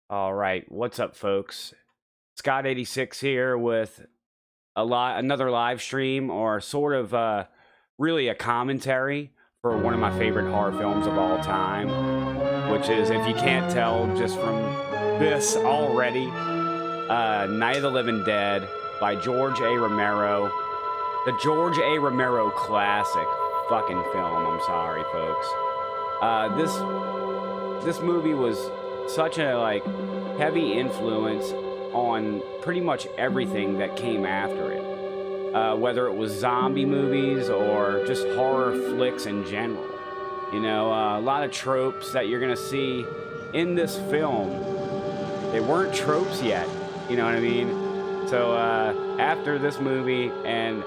All right, what's up, folks? Scott86 here with another live stream, or sort of really a commentary for one of my favorite horror films of all time, which is, if you can't tell just from this already, Night of the Living Dead by George A. Romero. The George A. Romero classic fucking film. I'm sorry, folks. This movie was such a heavy influence on pretty much everything that came after it, whether it was zombie movies or just horror flicks in general. You know, a lot of tropes that you're gonna see in this film, they weren't tropes yet. You know what I mean? So after this movie and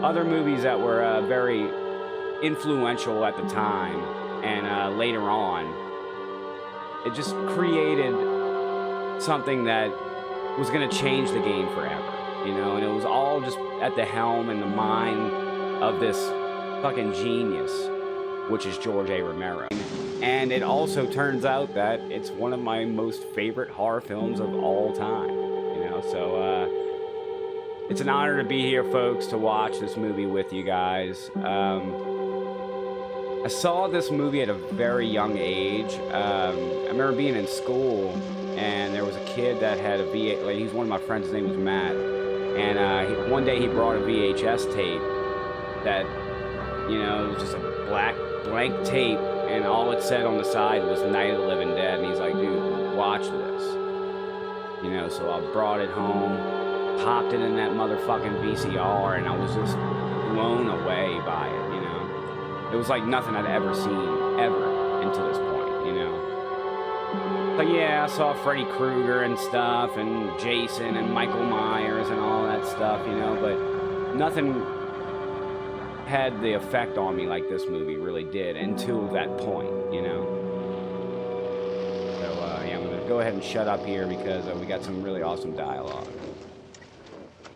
other movies that were very influential at the time and later on, it just created something that was going to change the game forever, you know, and it was all just at the helm and the mind of this fucking genius, which is George A. Romero. And it also turns out that it's one of my most favorite horror films of all time, you know, so it's an honor to be here, folks, to watch this movie with you guys. I saw this movie at a very young age. I remember being in school, and there was a kid that had a VHS. Like, he's one of my friends. His name was Matt, and one day he brought a VHS tape that, you know, it was just a blank tape, and all it said on the side was "Night of the Living Dead." And he's like, "Dude, watch this." You know, so I brought it home, popped it in that motherfucking VCR, and I was just blown away by it. You know. It was like nothing I'd ever seen, ever, until this point, you know? But yeah, I saw Freddy Krueger and stuff, and Jason and Michael Myers and all that stuff, you know? But nothing had the effect on me like this movie really did until that point, you know? So, yeah, I'm gonna go ahead and shut up here because we got some really awesome dialogue.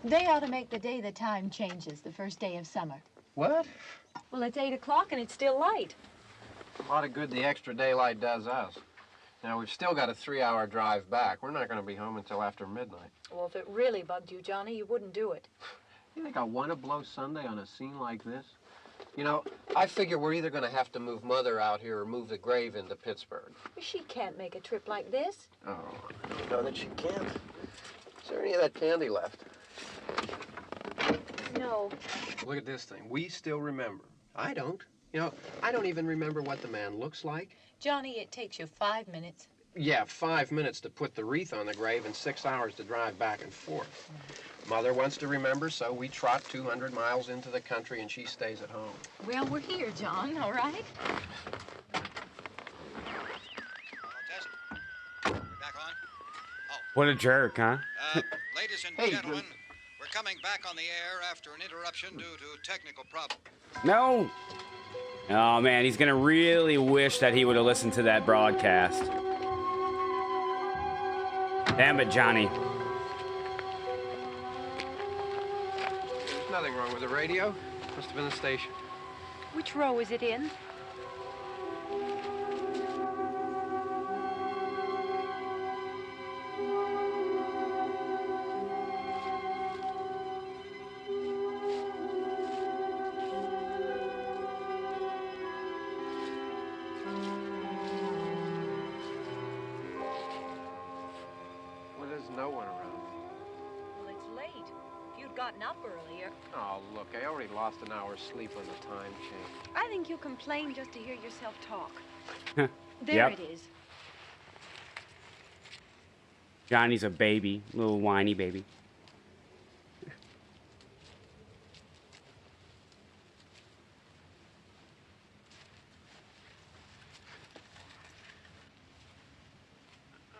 They ought to make the day the time changes, the first day of summer. What? Well, it's 8 o'clock and it's still light. A lot of good the extra daylight does us. Now, we've still got a 3-hour drive back. We're not going to be home until after midnight. Well, if it really bugged you, Johnny, you wouldn't do it. You think I want to blow Sunday on a scene like this? You know, I figure we're either going to have to move Mother out here or move the grave into Pittsburgh. She can't make a trip like this. Oh, I don't know that she can't. Is there any of that candy left? No. Look at this thing. We still remember. I don't. You know, I don't even remember what the man looks like. Johnny, it takes you 5 minutes. Yeah, 5 minutes to put the wreath on the grave and 6 hours to drive back and forth. Mother wants to remember, so we trot 200 miles into the country and she stays at home. Well, we're here, John, all right? Test. We're back on. Oh. What a jerk, huh? Ladies and Hey, gentlemen, we're coming back on the air after an interruption due to technical problems. No! Oh, man, he's gonna really wish that he would have listened to that broadcast. Damn it, Johnny. There's nothing wrong with the radio. Must have been the station. Which row is it in? Well, there's no one around. Well, it's late. If you'd gotten up earlier. Oh, look, I already lost an hour's sleep on the time change. I think you complain just to hear yourself talk. There Yep. it is. Johnny's a baby, little whiny baby.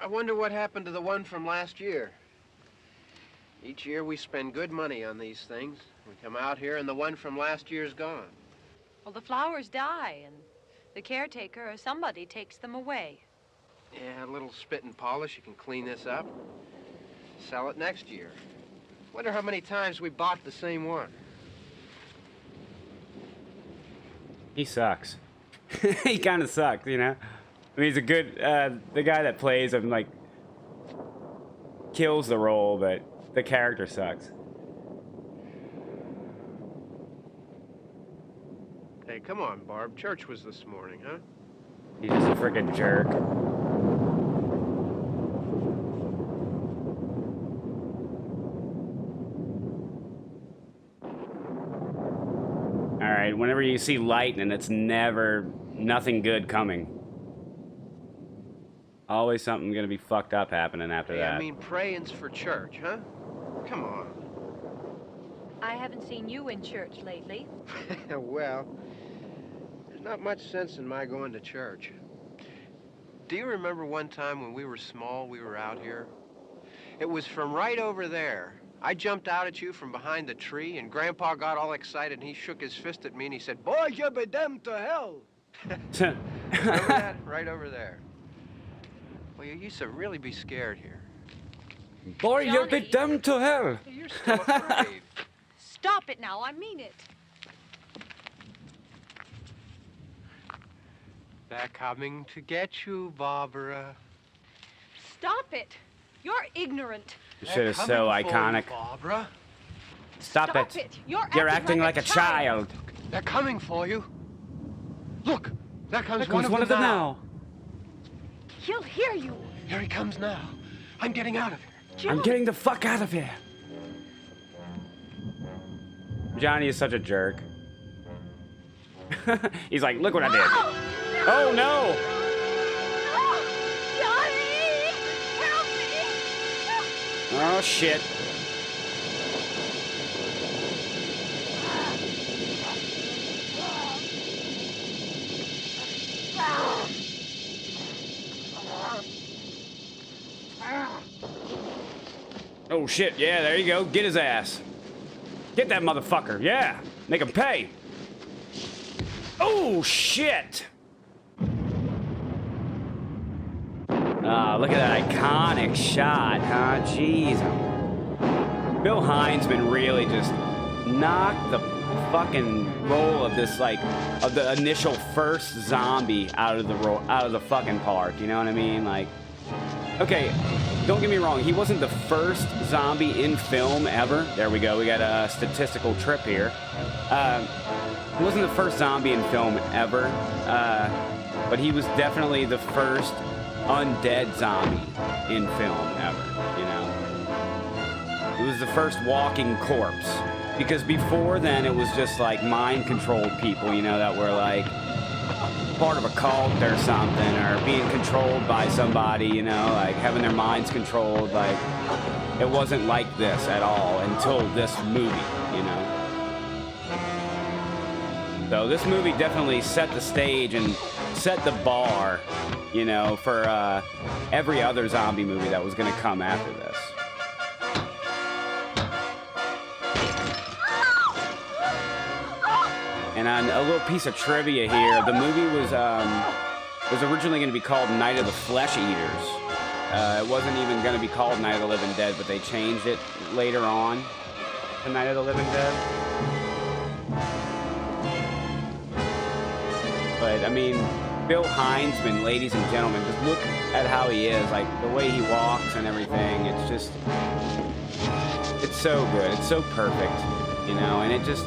I wonder what happened to the one from last year. Each year we spend good money on these things. We come out here and the one from last year's gone. Well, the flowers die and the caretaker or somebody takes them away. Yeah, a little spit and polish. You can clean this up. Sell it next year. Wonder how many times we bought the same one. He sucks. He kind of sucks, you know? I mean, he's a good, the guy that plays him, like, kills the role, but the character sucks. Hey, come on, Barb. Church was this morning, huh? He's just a freaking jerk. Alright, whenever you see lightning, it's nothing good coming. Always something gonna be fucked up happening after Hey, that. I mean, praying's for church, huh? Come on. I haven't seen you in church lately. Well, there's not much sense in my going to church. Do you remember one time when we were small, we were out here? It was from right over there. I jumped out at you from behind the tree, and Grandpa got all excited, and he shook his fist at me, and he said, "Boy, you'll be damned to hell." Remember that? Right over there. Well, you used to really be scared here. Boy, you'll be Johnny. damned to hell. You're still afraid. Stop it now, I mean it. They're coming to get you, Barbara. Stop it. You're ignorant. This shit is so iconic. Barbara. Stop it. You're acting like a child. They're coming for you. Look, there comes, There comes one of them now. He'll hear you. Here he comes now. I'm getting out of here. I'm getting the fuck out of here. Johnny is such a jerk. He's like, look what I did. Oh no! Johnny! Help me! Oh shit. Oh shit, yeah, there you go. Get his ass. Get that motherfucker, yeah. Make him pay. Oh shit. Ah, look at that iconic shot, huh? Jeez. Bill Hindman really just knocked the fucking role of this, like, of the initial first zombie out of the fucking park. You know what I mean? Like, okay, don't get me wrong. He wasn't the first zombie in film ever. There we go. We got a statistical trip here. He wasn't the first zombie in film ever, but he was definitely the first undead zombie in film ever, you know? It was the first walking corpse. Because before then, it was just like mind-controlled people, you know, that were like part of a cult or something, or being controlled by somebody, you know, like having their minds controlled. Like, it wasn't like this at all until this movie, you know? So this movie definitely set the stage and set the bar, you know, for every other zombie movie that was going to come after this. And on a little piece of trivia here, the movie was originally going to be called Night of the Flesh Eaters. It wasn't even going to be called Night of the Living Dead, but they changed it later on to Night of the Living Dead. But, I mean, Bill Hindman, ladies and gentlemen, just look at how he is, like, the way he walks and everything. It's just, it's so good. It's so perfect, you know, and it just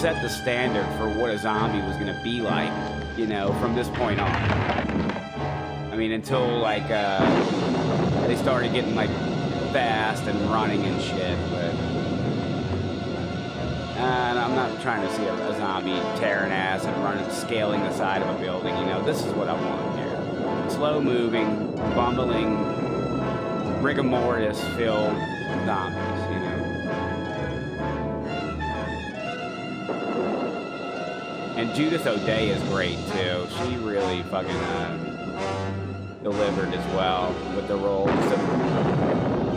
set the standard for what a zombie was going to be like, you know, from this point on. I mean, until, like, they started getting, like, fast and running and shit, but... And I'm not trying to see a zombie tearing ass and running, scaling the side of a building, you know. This is what I want here. Slow-moving, bumbling, rigor mortis-filled zombies, you know. And Judith O'Dea is great, too. She really fucking delivered as well with the role.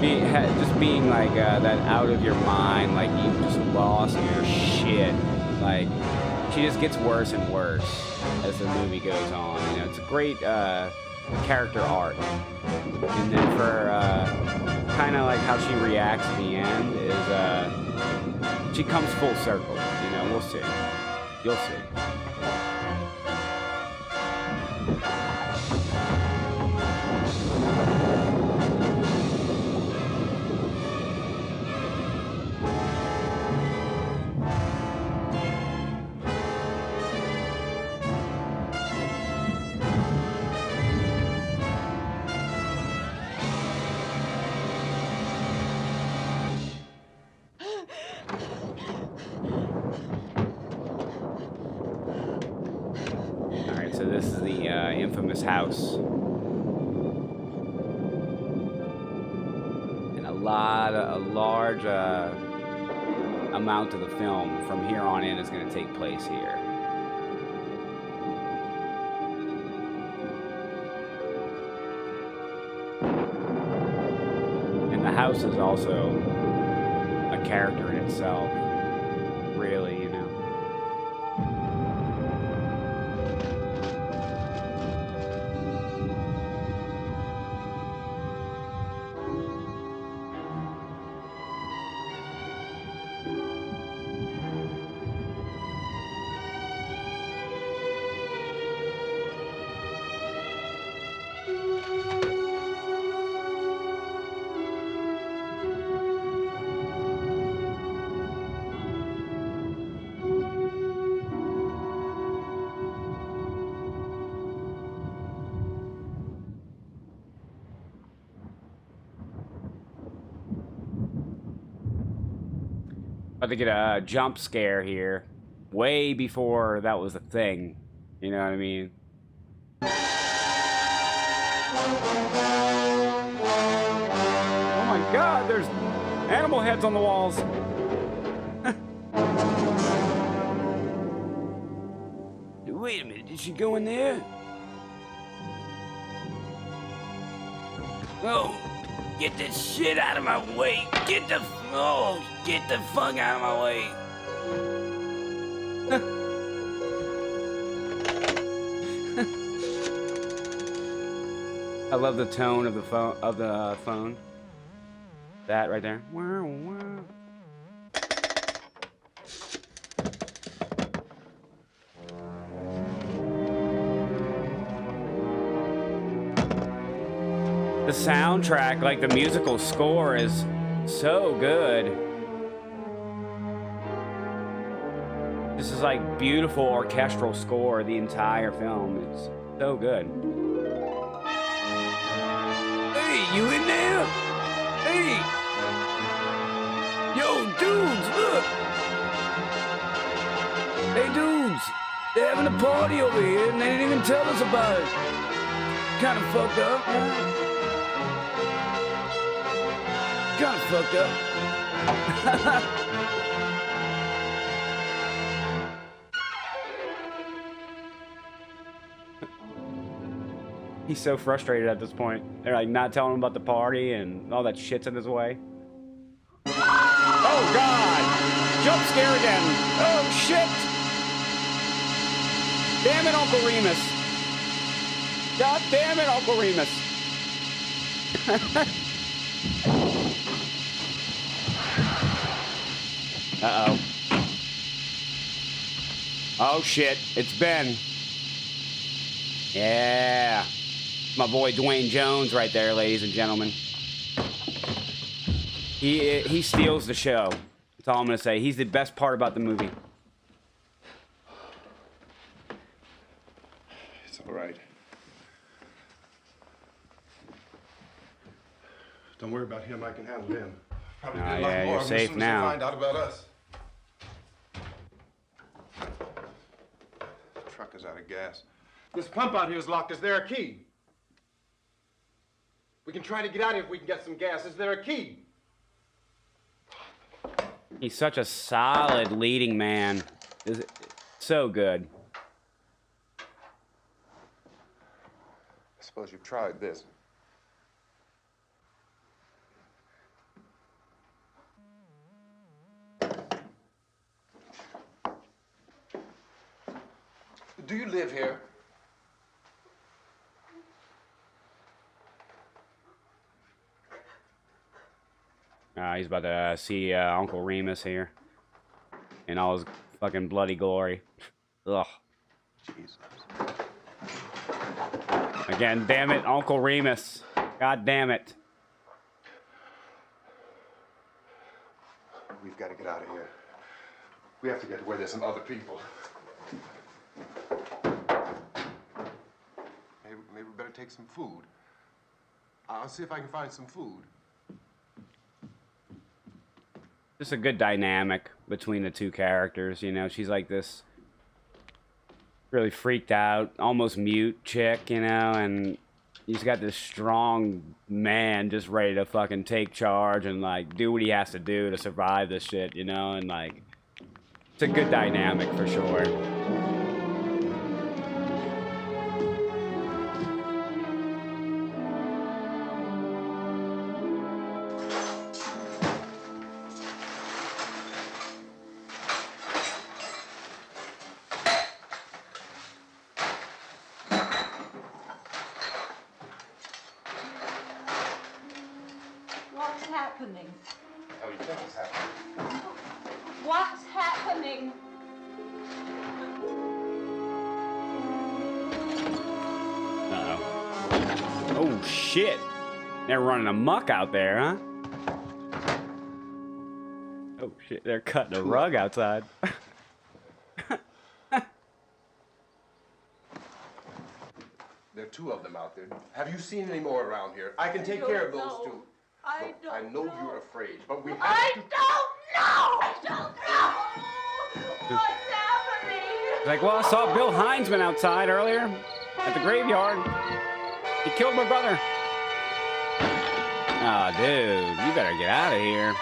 Just being like that out of your mind, like you just lost your shit. Like, she just gets worse and worse as the movie goes on. You know, it's a great character arc. And then for kind of like how she reacts at the end is she comes full circle. You know, we'll see. You'll see. from this house. And a large amount of the film from here on in is going to take place here. And the house is also a character in itself, really, you know. About to get a jump scare here, way before that was a thing. You know what I mean? Oh my God! There's animal heads on the walls. Wait a minute! Did she go in there? Oh! Get this shit out of my way! Get the fuck out of my way! I love the tone of the phone. That right there. Wow, wow. The soundtrack, like the musical score, is so good. This is like beautiful orchestral score, the entire film. It's so good. Hey, you in there? Hey! Yo, dudes, look! Hey, dudes! They're having a party over here and they didn't even tell us about it. Kind of fucked up, man. Kind of fucked up. He's so frustrated at this point. They're like not telling him about the party and all that shit's in his way. Oh God! Jump scare again! Oh shit! Damn it, Uncle Remus! God damn it, Uncle Remus! Uh-oh. Oh, shit. It's Ben. Yeah. My boy Dwayne Jones right there, ladies and gentlemen. He steals the show. That's all I'm going to say. He's the best part about the movie. It's all right. Don't worry about him. I can handle him. Probably Oh, did a lot yeah, more you're of them safe as soon as they now. find out about us. The truck is out of gas. This pump out here is locked. Is there a key? We can try to get out of here if we can get some gas. Is there a key? He's such a solid leading man. So good. I suppose you've tried this. Do you live here? He's about to see Uncle Remus here in all his fucking bloody glory. Ugh. Jesus. Again, damn it, Uncle Remus. God damn it. We've got to get out of here. We have to get to where there's some other people. Maybe we better take some food. I'll see if I can find some food. Just a good dynamic between the two characters, you know. She's like this really freaked out, almost mute chick, you know, and he's got this strong man just ready to fucking take charge and, like, do what he has to do to survive this shit, you know, and, like, it's a good dynamic for sure. What's happening? How do you think it's happening? What's happening? Uh-oh. Oh, shit. They're running amok out there, huh? Oh, shit. They're cutting a rug outside. There are two of them out there. Have you seen any more around here? I can take care of those two. I Look, I know you're afraid, but we have I to... don't know! I don't know! What's happening? It's like, well, I saw Bill Heinzman outside earlier at the graveyard. He killed my brother. Oh, dude, you better get out of here.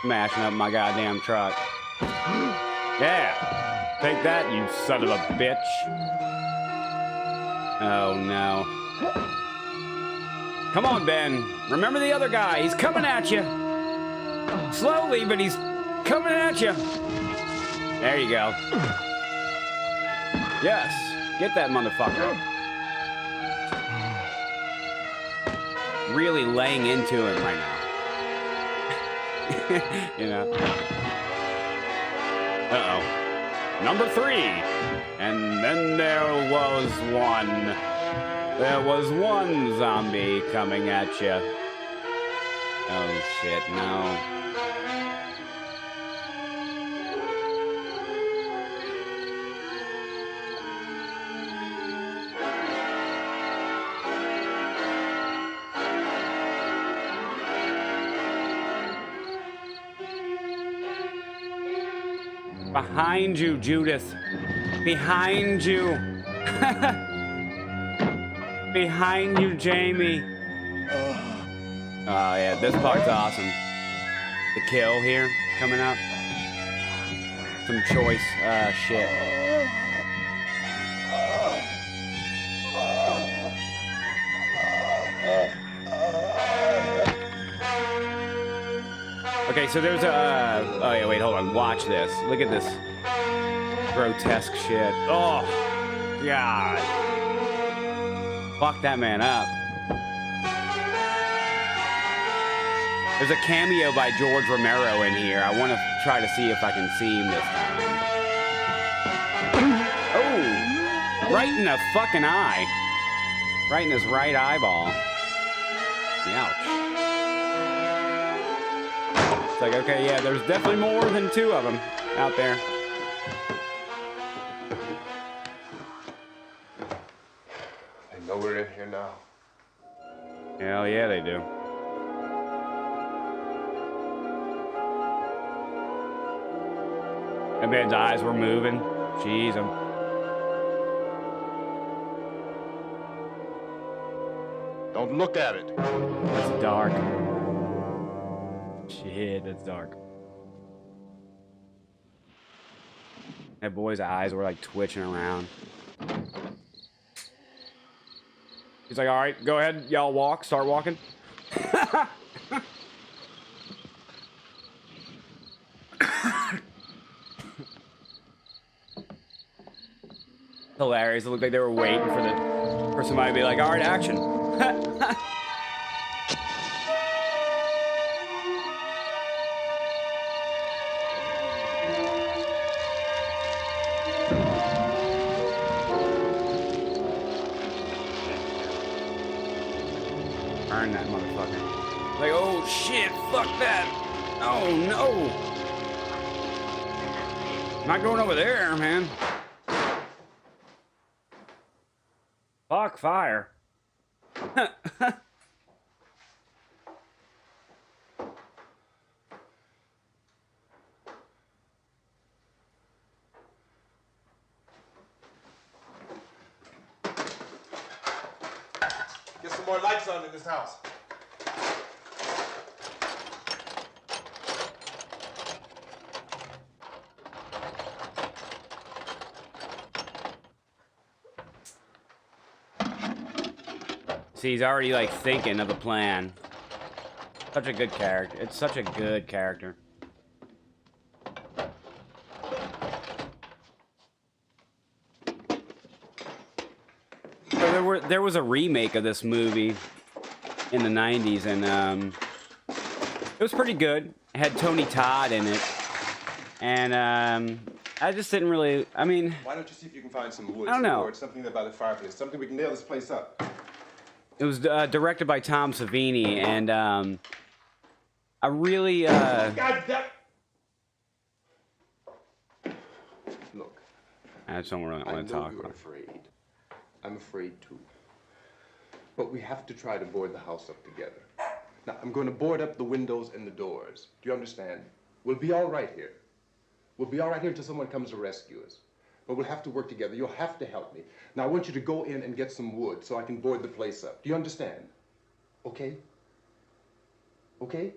Smashing up my goddamn truck. Yeah, take that, you son of a bitch. Oh, no. Come on, Ben. Remember the other guy. He's coming at you. Slowly, but he's coming at you. There you go. Yes. Get that motherfucker. Really laying into him right now. You know? Uh-oh. Number 3. And then there was one. There was one zombie coming at you. Oh, shit, no. Behind you, Judith. Behind you. Behind you, Jamie. Oh, yeah, this part's awesome. The kill here coming up. Some choice shit. Okay, so there's a... oh, yeah, wait, hold on. Watch this. Look at this grotesque shit. Oh, God. Fuck that man up. There's a cameo by George Romero in here. I want to try to see if I can see him this time. Oh, right in the fucking eye. Right in his right eyeball. Ouch. It's like, okay, yeah, there's definitely more than 2 of them out there. They know we're in here now. Hell yeah, they do. That man's eyes were moving. Jeez, Don't look at it. it's dark. Shit, it's dark. That boy's eyes were like twitching around. He's like, all right, go ahead, y'all walk, start walking. Hilarious. It looked like they were waiting for somebody to be like, all right, action. Burn that motherfucker. Like, oh shit, fuck that. Oh no. Not going over there, man. Fuck fire. in this house. See, he's already like thinking of a plan. Such a good character. It's such a good character. So there was a remake of this movie in the 90s, and it was pretty good. It had Tony Todd in it, and I just didn't really. I mean, Why don't you see if you can find some wood? I don't know. Or something there by the fireplace. Something we can nail this place up. it was directed by Tom Savini, and I really. God damn. Look. I just don't really want to talk you're about it. afraid. I'm afraid too. But we have to try to board the house up together. Now, I'm going to board up the windows and the doors. Do you understand? We'll be all right here. We'll be all right here until someone comes to rescue us. But we'll have to work together. You'll have to help me. Now, I want you to go in and get some wood so I can board the place up. Do you understand? Okay? Okay?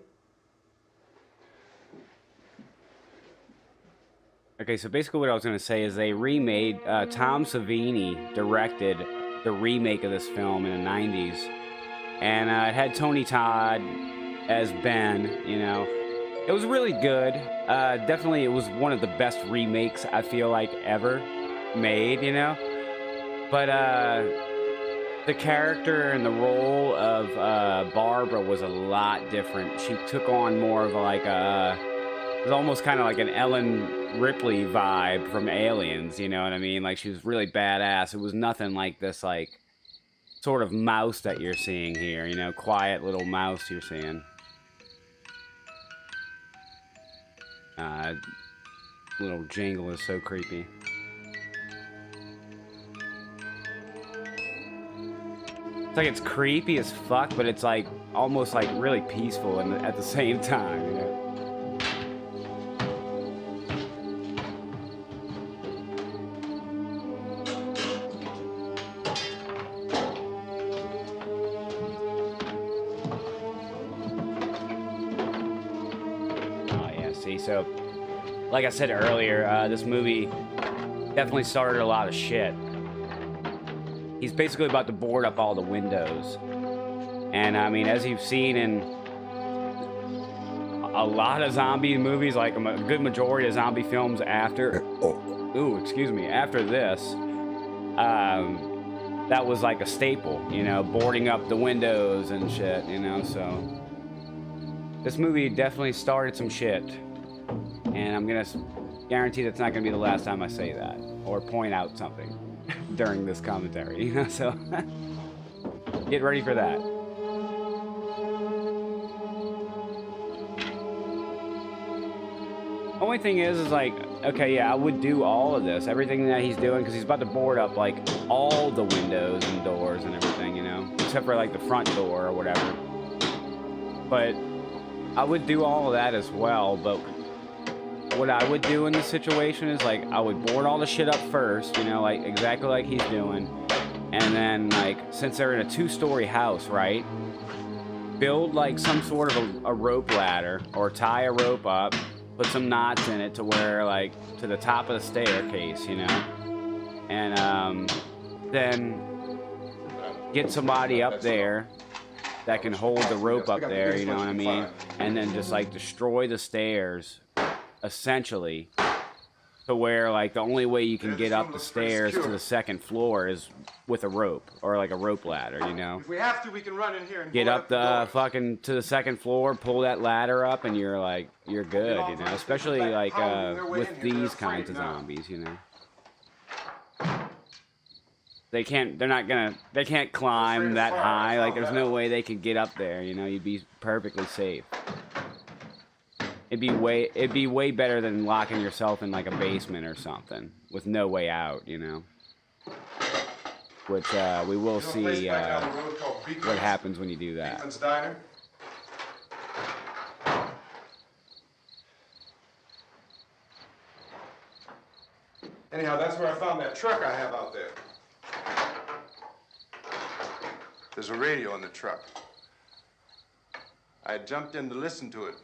Okay, so basically what I was going to say is they remade, Tom Savini directed the remake of this film in the 90s. And it had Tony Todd as Ben, you know. It was really good. Definitely it was one of the best remakes I feel like ever made, you know. But the character and the role of Barbara was a lot different. She took on more of like it was almost kind of like an Ellen Ripley vibe from Aliens, you know what I mean? Like, she was really badass. It was nothing like this, like, sort of mouse that you're seeing here, you know? Quiet little mouse you're seeing. Little jingle is so creepy. It's like it's creepy as fuck, but it's like almost like really peaceful and at the same time, you know? So, like I said earlier, this movie definitely started a lot of shit. He's basically about to board up all the windows. And, I mean, as you've seen in a lot of zombie movies, like a good majority of zombie films after... after this, that was like a staple, you know, boarding up the windows and shit, you know, so... This movie definitely started some shit. And I'm gonna guarantee that's not gonna be the last time I say that or point out something during this commentary, you know, so get ready for that. Only thing is like, okay, yeah, I would do all of this, everything that he's doing, because he's about to board up like all the windows and doors and everything, you know, except for like the front door or whatever. But I would do all of that as well, but what I would do in this situation is, like, I would board all the shit up first, you know, like, exactly like he's doing. And then, like, since they're in a 2-story house, right? Build, like, some sort of a rope ladder, or tie a rope up, put some knots in it to where, like, to the top of the staircase, you know? And, then get somebody up there that can hold the rope up there, you know what I mean? And then just, like, destroy the stairs, essentially, to where, like, the only way you can get up the stairs to the second floor is with a rope, or like a rope ladder, you know? If we have to, we can run in here and get up the fucking to the second floor, pull that ladder up, and you're like, you're good, you know? Especially like with these kinds of zombies, you know? They can't climb that high. Like, there's no way they could get up there, you know? You'd be perfectly safe. It'd be way better than locking yourself in like a basement or something with no way out, you know. Which we will see what happens when you do that. Beekman's Diner. Anyhow, that's where I found that truck I have out there. There's a radio in the truck. I had jumped in to listen to it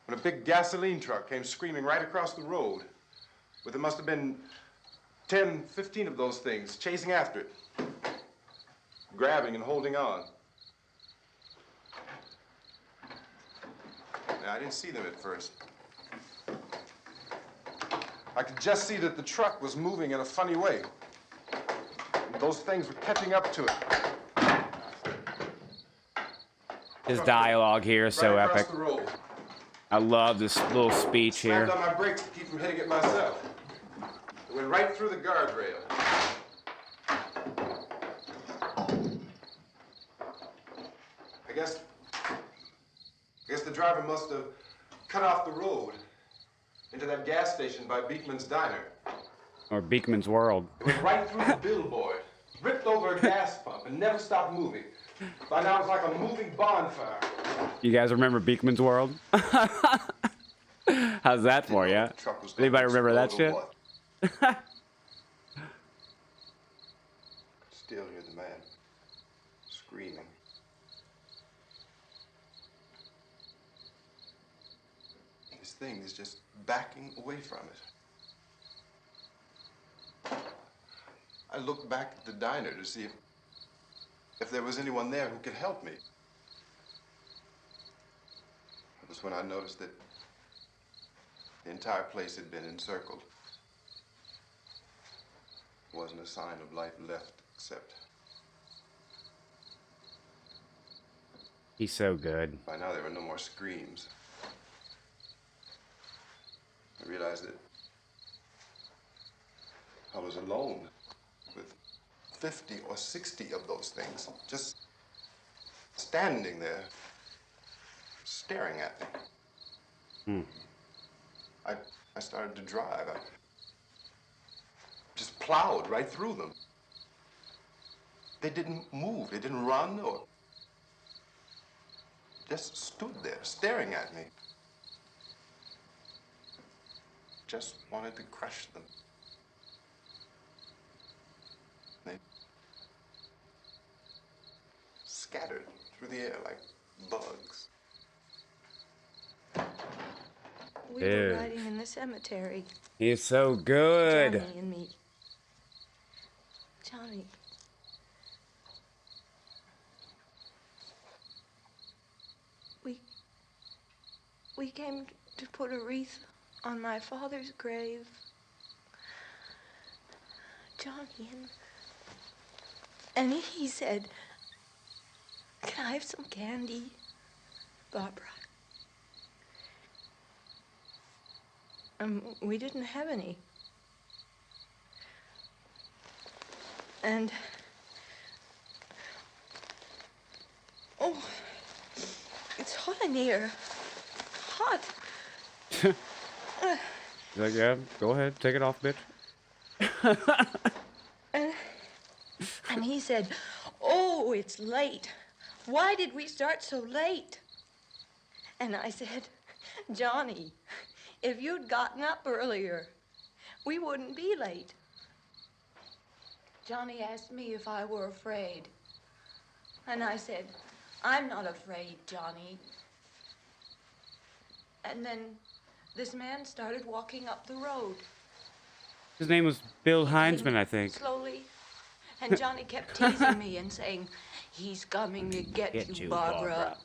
when a big gasoline truck came screaming right across the road. But there must have been 10, 15 of those things chasing after it, grabbing and holding on. Now, I didn't see them at first. I could just see that the truck was moving in a funny way. And those things were catching up to it. His dialogue here is so right across epic. the road. I love this little speech Slammed here. on my brakes to keep from hitting it myself. It went right through the guardrail. I guess the driver must have cut off the road into that gas station by Beekman's Diner. Or Beekman's World. It went right through the billboard, ripped over a gas pump, and never stopped moving. By now, it was like a moving bonfire. You guys remember Beekman's World? How's that for you? Anybody remember that shit? Still hear the man screaming. This thing is just backing away from it. I looked back at the diner to see if there was anyone there who could help me. It was when I noticed that the entire place had been encircled. There wasn't a sign of life left except... He's so good. By now there were no more screams. I realized that I was alone with 50 or 60 of those things, just standing there, staring at me. I started to drive. I just plowed right through them. They didn't move. They didn't run or just stood there staring at me. Just wanted to crush them. They scattered through the air like bugs. We were riding in the cemetery. He is so good. Johnny and me. Johnny. We came to put a wreath on my father's grave. Johnny, and he said, "Can I have some candy, Barbara?" We didn't have any. And, oh, it's hot in here. Hot. He's like, yeah, go ahead, take it off, bitch. And he said, "Oh, it's late. Why did we start so late?" And I said, "Johnny, if you'd gotten up earlier, we wouldn't be late." Johnny asked me if I were afraid. And I said, "I'm not afraid, Johnny." And then this man started walking up the road. His name was Bill Heinzman, I think. Slowly. And Johnny kept teasing me and saying, "He's coming to get you, Barbara."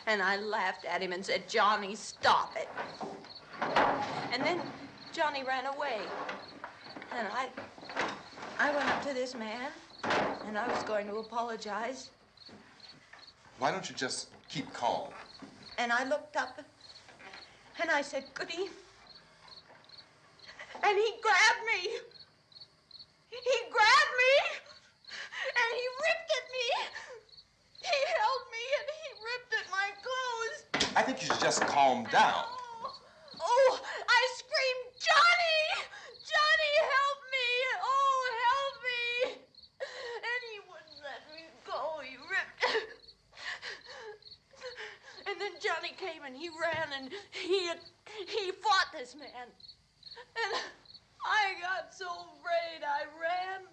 And I laughed at him and said, "Johnny, stop it." And then Johnny ran away. And I went up to this man, and I was going to apologize. Why don't you just keep calm? And I looked up, and I said, "Goody." And he grabbed me. He grabbed me, and he ripped at me. He held me, and he ripped at my clothes. I think you should just calm down. Oh, I screamed, "Johnny! Johnny, help me! Oh, help me!" And he wouldn't let me go. He ripped. And then Johnny came and he ran and he fought this man. And I got so afraid. I ran.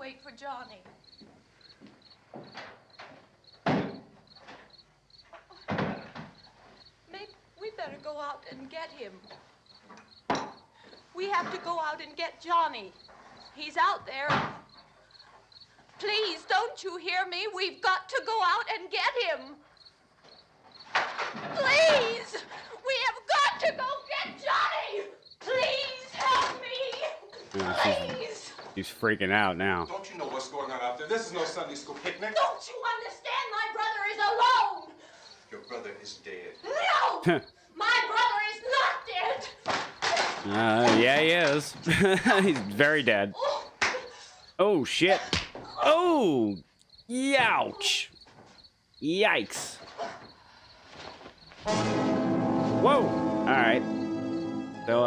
wait for Johnny. Maybe we better go out and get him. We have to go out and get Johnny. He's out there. Please, don't you hear me? We've got to go out and get him. Please! We have got to go get Johnny! Please help me! Please! She's freaking out now. Don't you know what's going on out there? This is no Sunday school picnic. Don't you understand? My brother is alone! Your brother is dead. No! My brother is not dead! Yeah, he is. He's very dead. Oh, shit. Oh! Youch! Yikes. Whoa! Alright. So,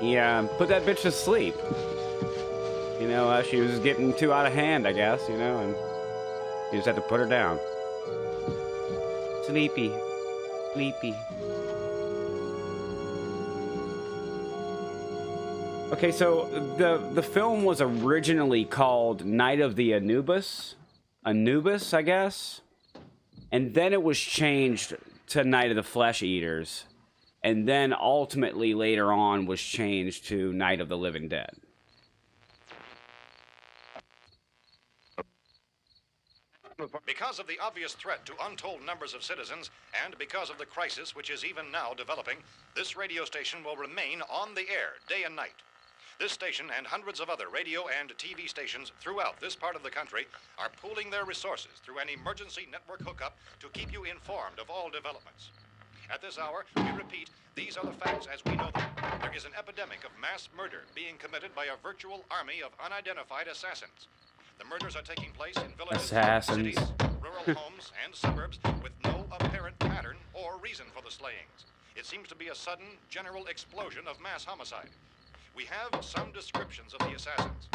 he, put that bitch to sleep. You know, she was getting too out of hand, I guess, you know, and you just had to put her down. Sleepy. Sleepy. Okay, so the film was originally called Night of the Anubis. Anubis, I guess. And then it was changed to Night of the Flesh Eaters. And then ultimately later on was changed to Night of the Living Dead. Because of the obvious threat to untold numbers of citizens, and because of the crisis which is even now developing, this radio station will remain on the air day and night. This station and hundreds of other radio and TV stations throughout this part of the country are pooling their resources through an emergency network hookup to keep you informed of all developments. At this hour, we repeat, these are the facts as we know them. There is an epidemic of mass murder being committed by a virtual army of unidentified assassins. The murders are taking place in villages, cities, rural homes, and suburbs with no apparent pattern or reason for the slayings. It seems to be a sudden, general explosion of mass homicide. We have some descriptions of the assassins.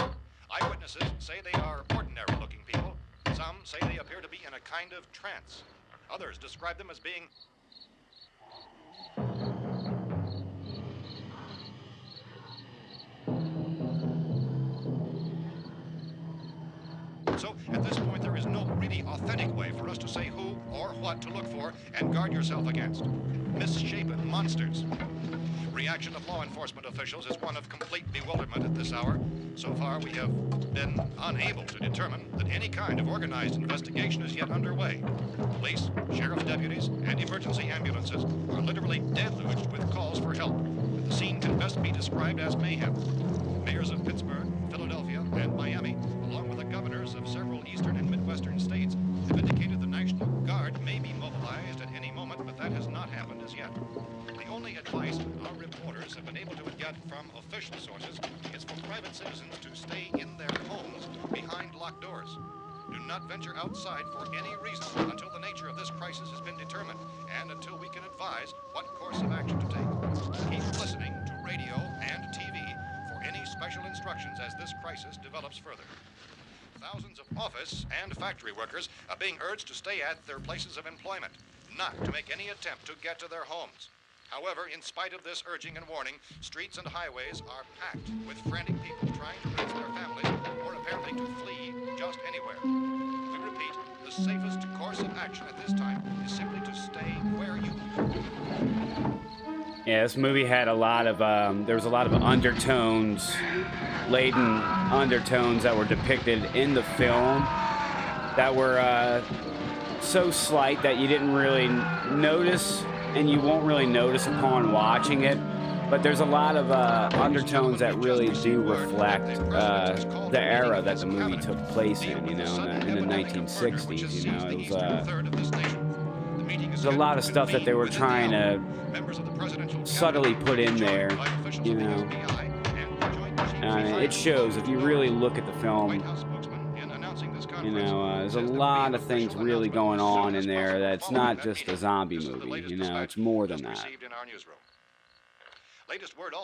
Eyewitnesses say they are ordinary-looking people. Some say they appear to be in a kind of trance. Others describe them as being... So, at this point, there is no really authentic way for us to say who or what to look for and guard yourself against. Misshapen monsters. Reaction of law enforcement officials is one of complete bewilderment at this hour. So far, we have been unable to determine that any kind of organized investigation is yet underway. Police, sheriff's deputies, and emergency ambulances are literally deluged with calls for help. The scene can best be described as mayhem. Mayors of Pittsburgh, Philadelphia, and Miami, along with the governors of several eastern and midwestern states, have indicated the National Guard may be mobilized at any moment, but that has not happened as yet. The only advice our reporters have been able to get from official sources is for private citizens to stay in their homes behind locked doors. Do not venture outside for any reason until the nature of this crisis has been determined and until we can advise what course of action to take. Keep listening to radio and TV for any special instructions as this crisis develops further. Thousands of office and factory workers are being urged to stay at their places of employment, not to make any attempt to get to their homes. However, in spite of this urging and warning, streets and highways are packed with frantic people trying to reach their families or apparently to flee just anywhere. We repeat, the safest course of action at this time is simply to stay where you are. Yeah, this movie had a lot of, there was a lot of undertones, laden undertones that were depicted in the film that were so slight that you didn't really notice, and you won't really notice upon watching it. But there's a lot of undertones that really do reflect the era that the movie took place in, you know, in the 1960s, you know. It was, there's a lot of stuff that they were trying to subtly put in there, you know. It shows, if you really look at the film, you know, there's a lot of things really going on in there that's not just a zombie movie, you know, it's more than that.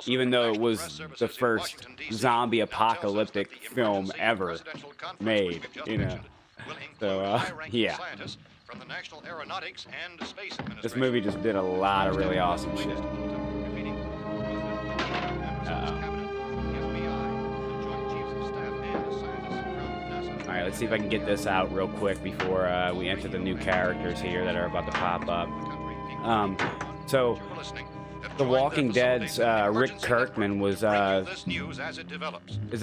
Even though it was the first zombie apocalyptic film ever made, you know. So, yeah. This movie just did a lot of really awesome shit. let's see if I can get this out real quick before we enter the new characters here that are about to pop up. So, The Walking Dead's Rick Kirkman was, is that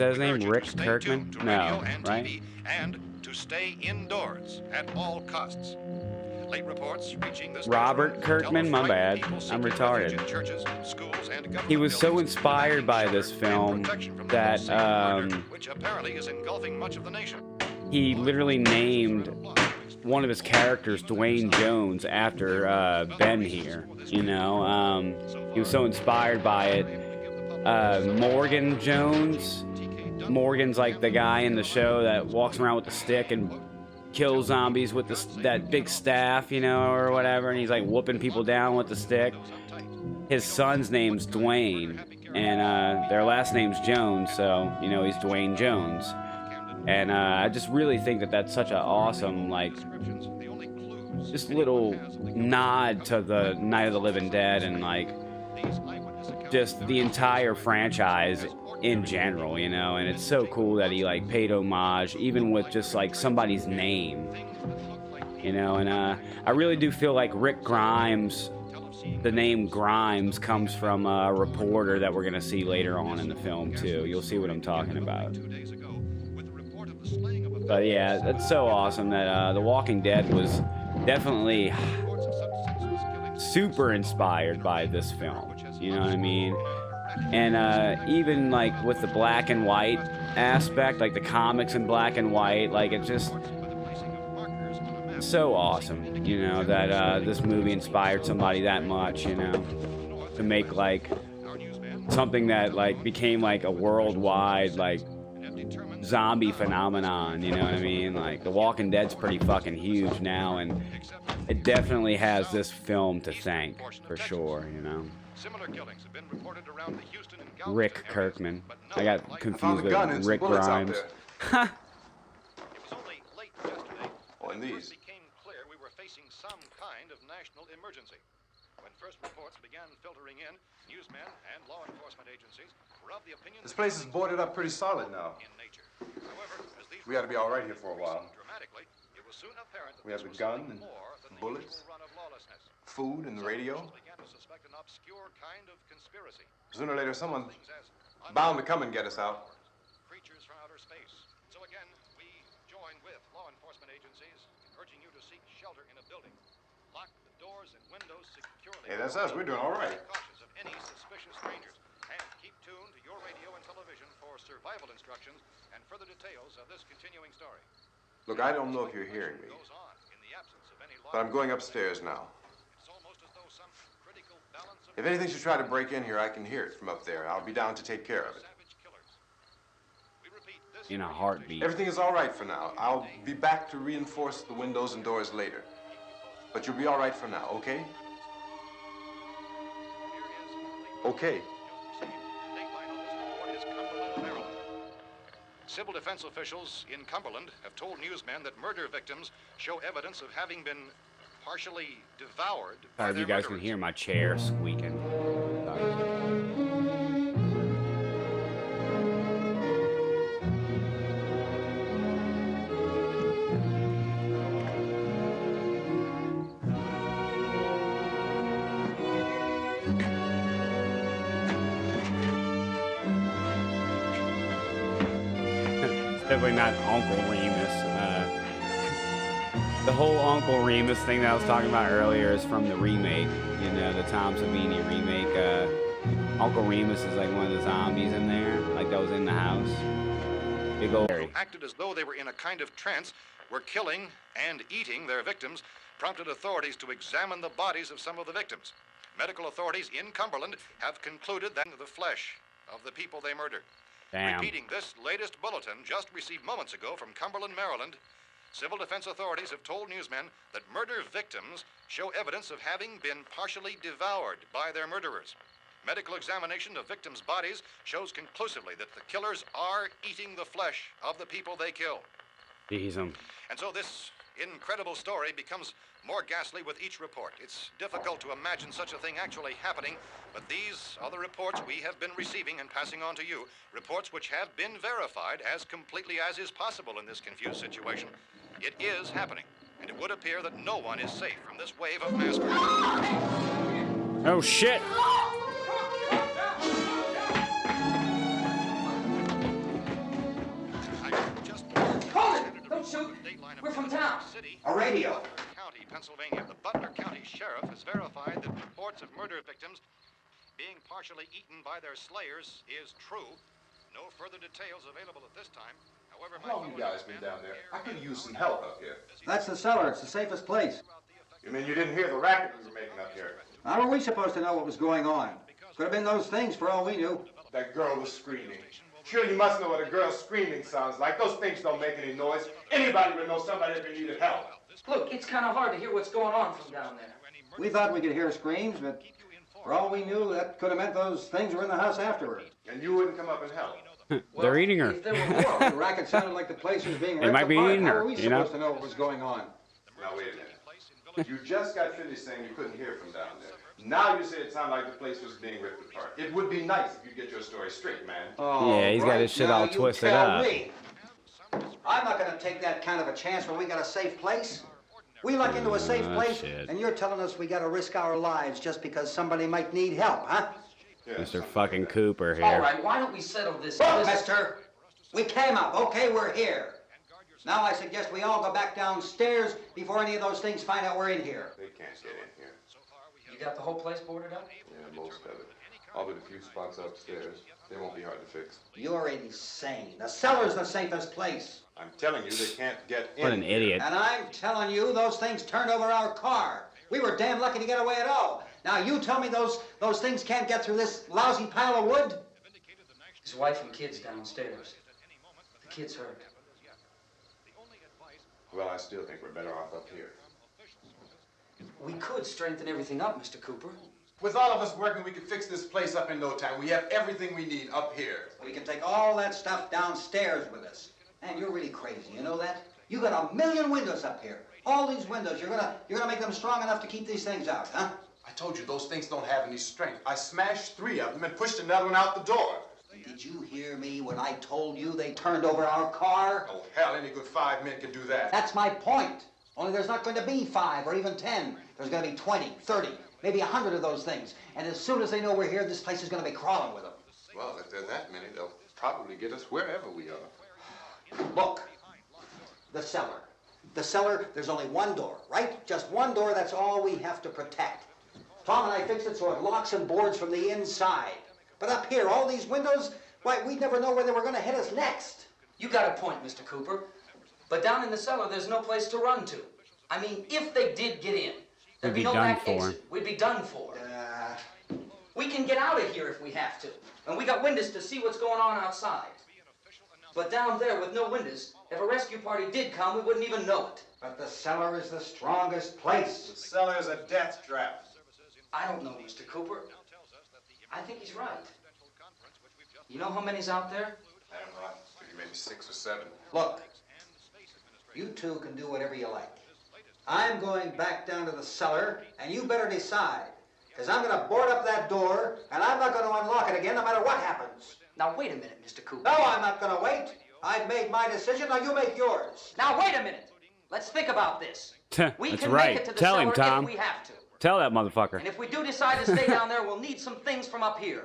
his name, Rick Kirkman? No, right? And to stay indoors at all costs. Late reports reaching this Robert Kirkman, my bad, I'm retarded. He was so inspired by this film that which apparently is engulfing much of the nation. He literally named one of his characters Dwayne Jones after Ben here. You know, he was so inspired by it. Morgan Jones. Morgan's like the guy in the show that walks around with the stick and kills zombies with that big staff, you know, or whatever, and he's like whooping people down with the stick. His son's name's Dwayne, and their last name's Jones, so, you know, he's Dwayne Jones. And I just really think that that's such an awesome, like, just little nod to the Night of the Living Dead and, like, just the entire franchise in general, you know. And it's so cool that he, like, paid homage even with just, like, somebody's name, you know. And I really do feel like Rick Grimes, the name Grimes, comes from a reporter that we're gonna see later on in the film too. You'll see what I'm talking about. But yeah, that's so awesome that The Walking Dead was definitely super inspired by this film, you know what I mean? And even like with the black and white aspect, like the comics in black and white, like it's just so awesome, you know, that this movie inspired somebody that much, you know, to make like something that like became like a worldwide like zombie phenomenon, you know what I mean? Like The Walking Dead's pretty fucking huge now, and it definitely has this film to thank for sure, you know. Rick Kirkman. I got confused with Rick Grimes. Oh, and these. Became clear we were facing some kind of national emergency. When first reports began filtering in, newsmen and law enforcement agencies were of the opinion This place is boarded up pretty solid now. in nature. However, as these We ought to be all right here for a while. dramatically, it was soon apparent that We have this the was gun something and more than the bullets, usual run of lawlessness. food, and the radio. Some began to suspect an obscure kind of conspiracy. Sooner or later, someone Things as bound to come and get us out. creatures from outer space. So again, we join with law enforcement agencies in urging you to seek shelter in a building. Lock the doors and windows securely. Hey, that's us. We're doing all right. Be cautious of any suspicious strangers. And keep tuned to your radio and television for survival instructions and further details of this continuing story. Look, I don't know if you're hearing me, Goes on in the absence of any law. but I'm going upstairs now. It's almost as though some critical balance of If anything should try to break in here, I can hear it from up there. I'll be down to take care of it. savage killers. We repeat this In a heartbeat. Everything is all right for now. I'll be back to reinforce the windows and doors later. But you'll be all right for now, okay? Okay. Civil defense officials in Cumberland have told newsmen that murder victims show evidence of having been partially devoured by Sorry if their you guys can murderers. hear my chair squeaking. Sorry. Definitely not Uncle Remus. The whole Uncle Remus thing that I was talking about earlier is from the remake, you know, the Tom Savini remake. Uncle Remus is like one of the zombies in there, like that was in the house. Big old. Acted as though they were in a kind of trance, were killing and eating their victims, prompted authorities to examine the bodies of some of the victims. Medical authorities in Cumberland have concluded that the flesh of the people they murdered. Damn. Repeating this latest bulletin just received moments ago from Cumberland, Maryland, civil defense authorities have told newsmen that murder victims show evidence of having been partially devoured by their murderers. Medical examination of victims' bodies shows conclusively that the killers are eating the flesh of the people they kill. Jeez, And so this incredible story becomes more ghastly with each report. It's difficult to imagine such a thing actually happening, but these are the reports we have been receiving and passing on to you. Reports which have been verified as completely as is possible in this confused situation. It is happening, and it would appear that no one is safe from this wave of mass murder. Oh, shit. Don't shoot. We're from town. A radio. County, Pennsylvania. The Butler County Sheriff has verified that reports of murder victims being partially eaten by their slayers is true. No further details available at this time. However, How long you guys been down there? I could use some help up here. That's the cellar. It's the safest place. You mean you didn't hear the racket we were making up here? How were we supposed to know what was going on? Could have been those things for all we knew. That girl was screaming. Sure, you must know what a girl screaming sounds like. Those things don't make any noise. Anybody would know somebody if they needed help. Look, it's kind of hard to hear what's going on from down there. We thought we could hear screams, but for all we knew, that could have meant those things were in the house afterward. And you wouldn't come up and help. They're eating her. If there were more, the racket sounded like the place was being They ripped might be apart. eating How her, were we you know? supposed to know what was going on? Now, wait a minute. You just got finished saying you couldn't hear from down there. Now you say it sounded like the place was being ripped apart. It would be nice if you get your story straight, man. Oh, Yeah, he's got his shit now all you twisted tell up. me. I'm not going to take that kind of a chance when we got a safe place. We luck into a safe place, shit. and you're telling us we got to risk our lives just because somebody might need help, huh? Yeah, Mr. fucking Cooper here. All right, why don't we settle this? Look, mister, we came up. Okay, we're here. Now I suggest we all go back downstairs before any of those things find out we're in here. They can't get in here. You got the whole place boarded up? Yeah, most of it. All but a few spots upstairs. They won't be hard to fix. You're insane. The cellar's the safest place. I'm telling you, they can't get in. What an idiot. And I'm telling you, those things turned over our car. We were damn lucky to get away at all. Now you tell me those things can't get through this lousy pile of wood? His wife and kids downstairs. The kid's hurt. Well, I still think we're better off up here. We could strengthen everything up, Mr. Cooper. With all of us working, we could fix this place up in no time. We have everything we need up here. We can take all that stuff downstairs with us. Man, you're really crazy, you know that? You got 1,000,000 windows up here. All these windows, you're gonna make them strong enough to keep these things out, huh? I told you, those things don't have any strength. I smashed 3 of them and pushed another one out the door. Did you hear me when I told you they turned over our car? Oh, hell, any good 5 men can do that. That's my point. Only there's not going to be 5 or even 10. There's going to be 20, 30, maybe 100 of those things. And as soon as they know we're here, this place is going to be crawling with them. Well, if there are that many, they'll probably get us wherever we are. Look, the cellar. The cellar, there's only one door, right? Just one door, that's all we have to protect. Tom and I fixed it so it locks and boards from the inside. But up here, all these windows, why, we'd never know where they were going to hit us next. You got a point, Mr. Cooper. But down in the cellar, there's no place to run to. I mean, if they did get in, there'd be no back exit. We'd be done for. We can get out of here if we have to. And we got windows to see what's going on outside. But down there with no windows, if a rescue party did come, we wouldn't even know it. But the cellar is the strongest place. The cellar's a death trap. I don't know, Mr. Cooper. I think he's right. You know how many's out there? I don't know. Maybe 6 or 7. Look, you two can do whatever you like. I'm going back down to the cellar, and you better decide. Because I'm going to board up that door, and I'm not going to unlock it again no matter what happens. Now, wait a minute, Mr. Cooper. No, I'm not going to wait. I've made my decision, now you make yours. Now, wait a minute. Let's think about this. We That's can right. make it to the Tell him, cellar Tom. if we have to. Tell that motherfucker. And if we do decide to stay down there, we'll need some things from up here.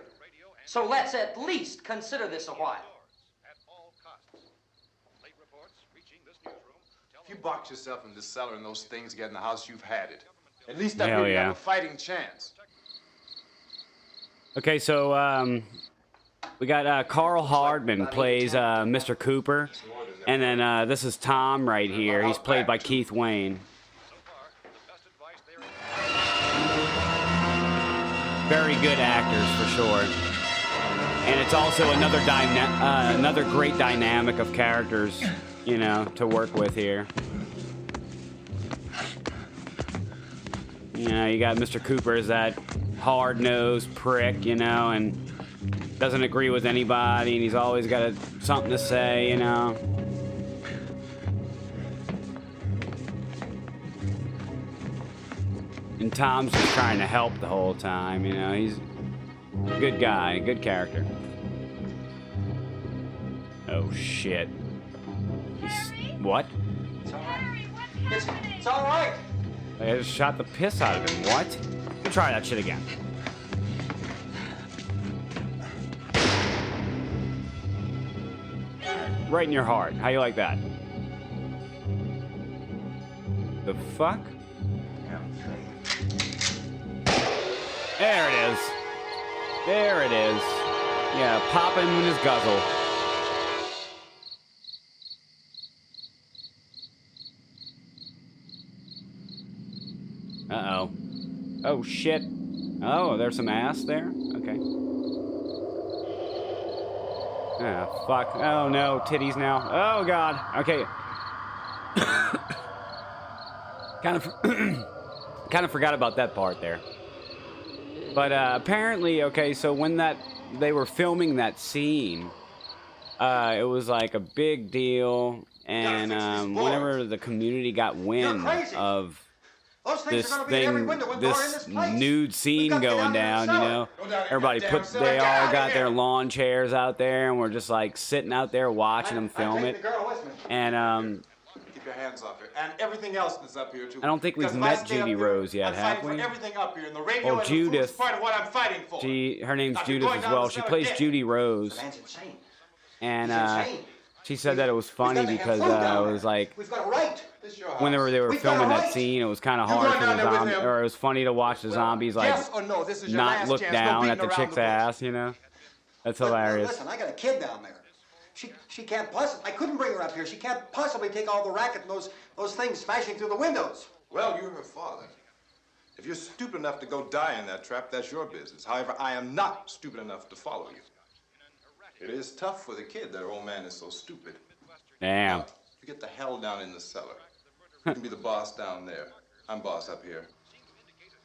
So let's at least consider this a while. If you box yourself in this cellar and those things get in the house, you've had it. At least I Hell really yeah. have a fighting chance. Okay, so we got Carl Hardman plays Mr. Cooper, and then this is Tom right here. He's played by Keith Wayne. Very good actors for sure, and it's also another great dynamic of characters, you know, to work with here. You know, you got Mr. Cooper as that hard-nosed prick, you know, and doesn't agree with anybody, and he's always got something to say, you know. And Tom's just trying to help the whole time, you know. He's a good guy, good character. Oh, shit. What? It's all right. It's all right. I just shot the piss out of him. What? Let me try that shit again. Right in your heart. How you like that? The fuck? There it is. There it is. Yeah, pop him in his guzzle. Uh-oh. Oh, shit. Oh, there's some ass there? Okay. Ah, fuck. Oh, no. Titties now. Oh, God. Okay. kind of forgot about that part there. But apparently, okay, so when they were filming that scene, it was like a big deal, and whenever the community got wind of this thing, this nude scene going down, you know, they all got their lawn chairs out there, and we're just like sitting out there watching them film it, and keep your hands off her, and everything else that's up here too. I don't think we've met Judy Rose yet, have we? Everything up here, and the radio well, Judith. Part of what I'm fighting for. Her name's Judith as well. She plays Judy Rose, and she said that it was funny because it was like when they were filming that scene, it was kind of hard for the zombies, or it was funny to watch the zombies like not look down at the chick's ass, you know? That's hilarious. Listen, I got a kid down there. She can't possibly. I couldn't bring her up here. She can't possibly take all the racket and those things smashing through the windows. Well, you're her father. If you're stupid enough to go die in that trap, that's your business. However, I am not stupid enough to follow you. It is tough for the kid that her old man is so stupid. Damn. You get the hell down in the cellar. You can be the boss down there. I'm boss up here.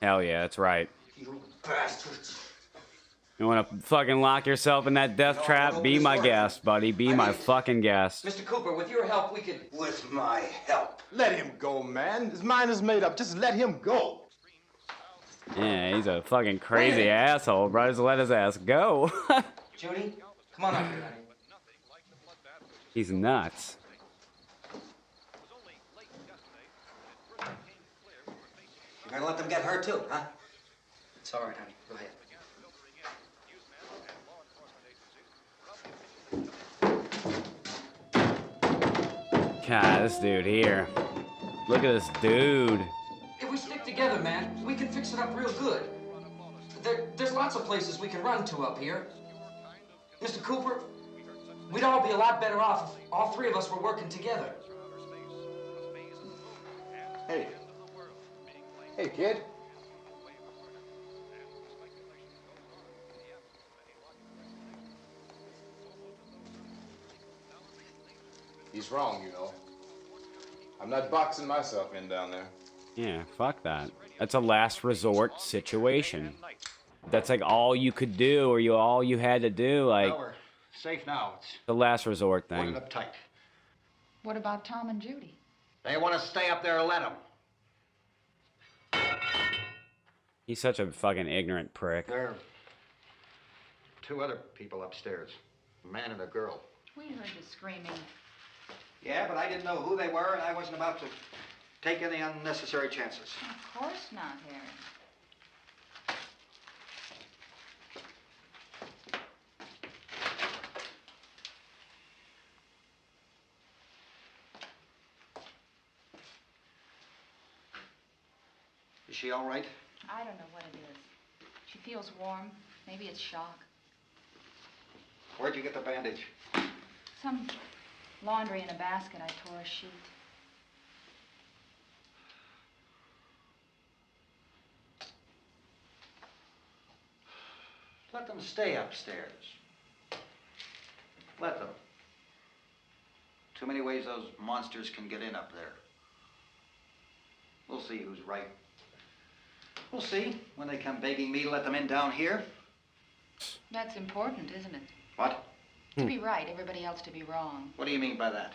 Hell yeah, that's right. You bastards. You want to fucking lock yourself in that death trap? Be my guest, buddy. Be my fucking guest. Mr. Cooper, with your help, we could... With my help. Let him go, man. His mind is made up. Just let him go. Yeah, he's a fucking crazy asshole, bro. Just let his ass go. Judy, come on up here, honey. He's nuts. You're gonna let them get hurt too, huh? It's all right, honey. Go ahead. God, this dude here. Look at this dude. If we stick together, man, we can fix it up real good. There's lots of places we can run to up here. Mr. Cooper, we'd all be a lot better off if all three of us were working together. Hey. Hey, kid. He's wrong, you know. I'm not boxing myself in down there. Yeah, fuck that. That's a last resort situation. That's like all you could do, or all you had to do, like... Well, we're safe now. It's the last resort thing. boarded up tight. What about Tom and Judy? They want to stay up there, let them. He's such a fucking ignorant prick. There are two other people upstairs, a man and a girl. We heard the screaming. Yeah, but I didn't know who they were, and I wasn't about to take any unnecessary chances. Of course not, Harry. Is she all right? I don't know what it is. She feels warm. Maybe it's shock. Where'd you get the bandage? Some laundry in a basket. I tore a sheet. Let them stay upstairs. Let them. Too many ways those monsters can get in up there. We'll see who's right. We'll see when they come begging me to let them in down here. That's important, isn't it? What? To be right, everybody else to be wrong. What do you mean by that?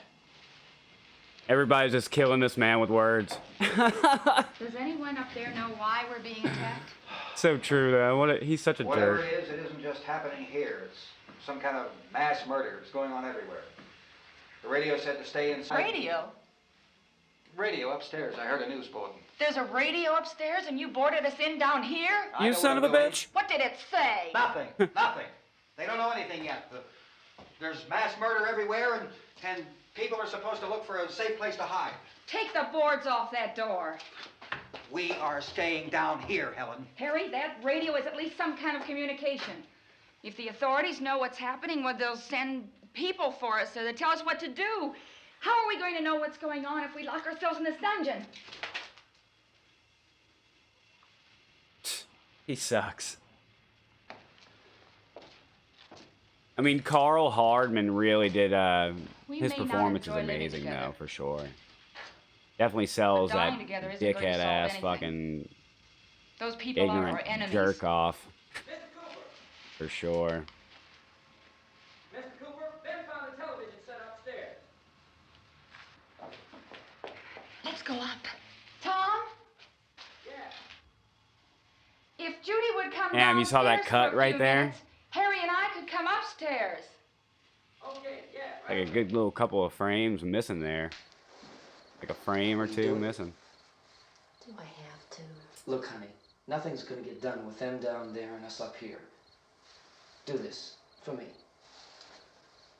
Everybody's just killing this man with words. Does anyone up there know why we're being attacked? So true, though. He's such a Whatever jerk. it isn't just happening here. It's some kind of mass murder. It's going on everywhere. The radio said to stay inside. Radio? Radio upstairs. I heard a news bulletin. There's a radio upstairs and you boarded us in down here? You son of a bitch. What did it say? Nothing. Nothing. They don't know anything yet. There's mass murder everywhere, and people are supposed to look for a safe place to hide. Take the boards off that door. We are staying down here, Helen. Harry, that radio is at least some kind of communication. If the authorities know what's happening, well, they'll send people for us so they tell us what to do. How are we going to know what's going on if we lock ourselves in this dungeon? He sucks. I mean, Carl Hardman really did, his performance is amazing, though, for sure. Definitely sells that dickhead ass fucking those people are our ignorant enemies. jerk off. For sure. Mr. Cooper, Ben found the television set upstairs. Let's go up. Tom? Yeah. If Judy would come Damn, you saw that downstairs cut for a right few there? minutes, Harry and I could come upstairs. Okay, yeah. Like a good little couple of frames missing there. Like a frame or two missing. Do I have to? Look, honey, nothing's gonna get done with them down there and us up here. Do this for me.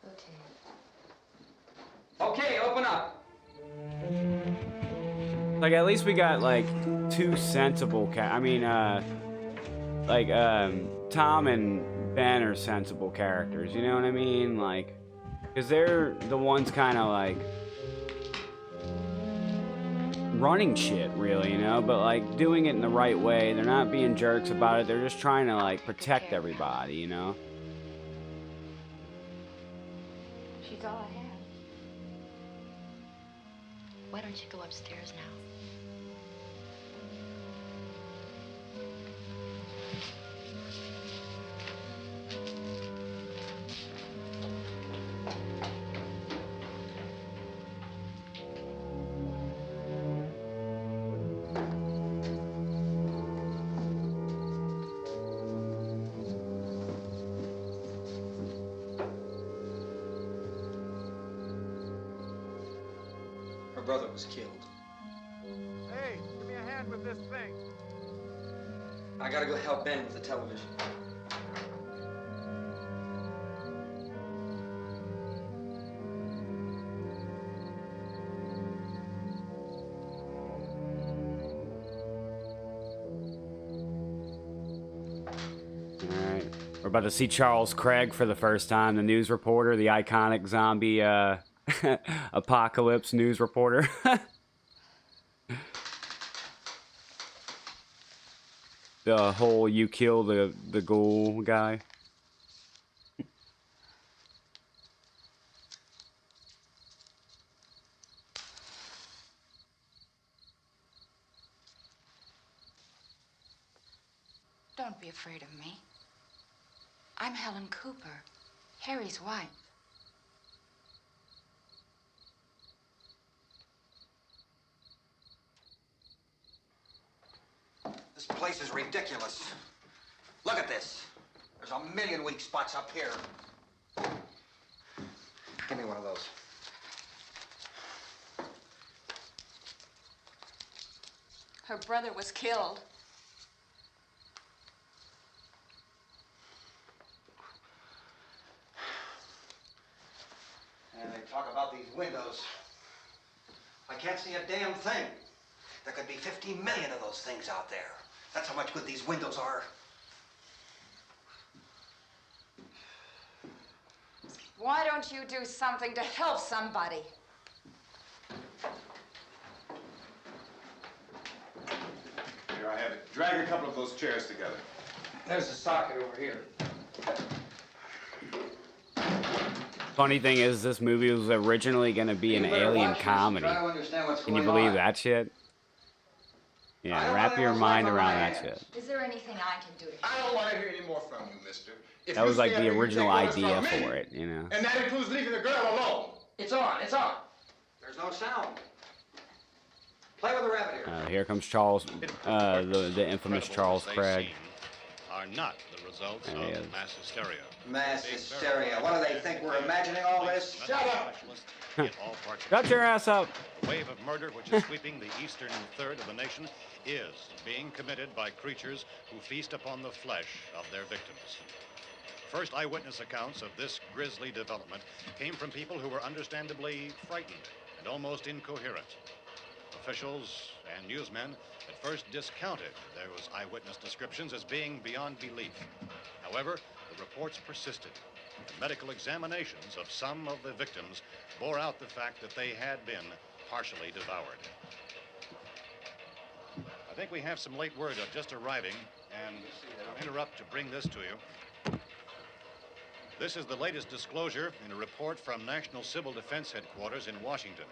Okay. Okay, open up. Like, at least we got, like, two sensible Tom and Ben are sensible characters, you know what I mean? Like, because they're the ones kind of, like, running shit, really, you know? But, like, doing it in the right way. They're not being jerks about it. They're just trying to, like, protect everybody, you know? She's all I have. Why don't you go upstairs now? Her brother was killed. Hey, give me a hand with this thing. I gotta go help Ben with the television. Alright. We're about to see Charles Craig for the first time, the news reporter, the iconic zombie, apocalypse news reporter. The whole you kill the ghoul guy. Don't be afraid of me. I'm Helen Cooper, Harry's wife. This place is ridiculous. Look at this. There's a million weak spots up here. Give me one of those. Her brother was killed. And they talk about these windows. I can't see a damn thing. There could be 15 million of those things out there. That's how much good these windows are. Why don't you do something to help somebody? Here, I have it. Drag a couple of those chairs together. There's a socket over here. Funny thing is, this movie was originally going to be an alien comedy. Can you believe that shit? Yeah, wrap your mind around that shit. Is there anything I can do to I don't want to hear any more from you, mister. If That you was like stay the up here, you original take orders idea from me. for it, you know? And that includes leaving the girl alone. It's on, it's on. There's There's no sound. Play with the rabbit here. Here comes Charles, the infamous Charles Craig. Are not the results of mass hysteria. Mass hysteria. What do they think? We're imagining all this? Shut up! Shut your ass up. The wave of murder which is sweeping the eastern third of the nation is being committed by creatures who feast upon the flesh of their victims. First eyewitness accounts of this grisly development came from people who were understandably frightened and almost incoherent. Officials and newsmen at first discounted those eyewitness descriptions as being beyond belief. However, the reports persisted. The medical examinations of some of the victims bore out the fact that they had been partially devoured. I think we have some late word just arriving, and I'll interrupt to bring this to you. This is the latest disclosure in a report from National Civil Defense Headquarters in Washington.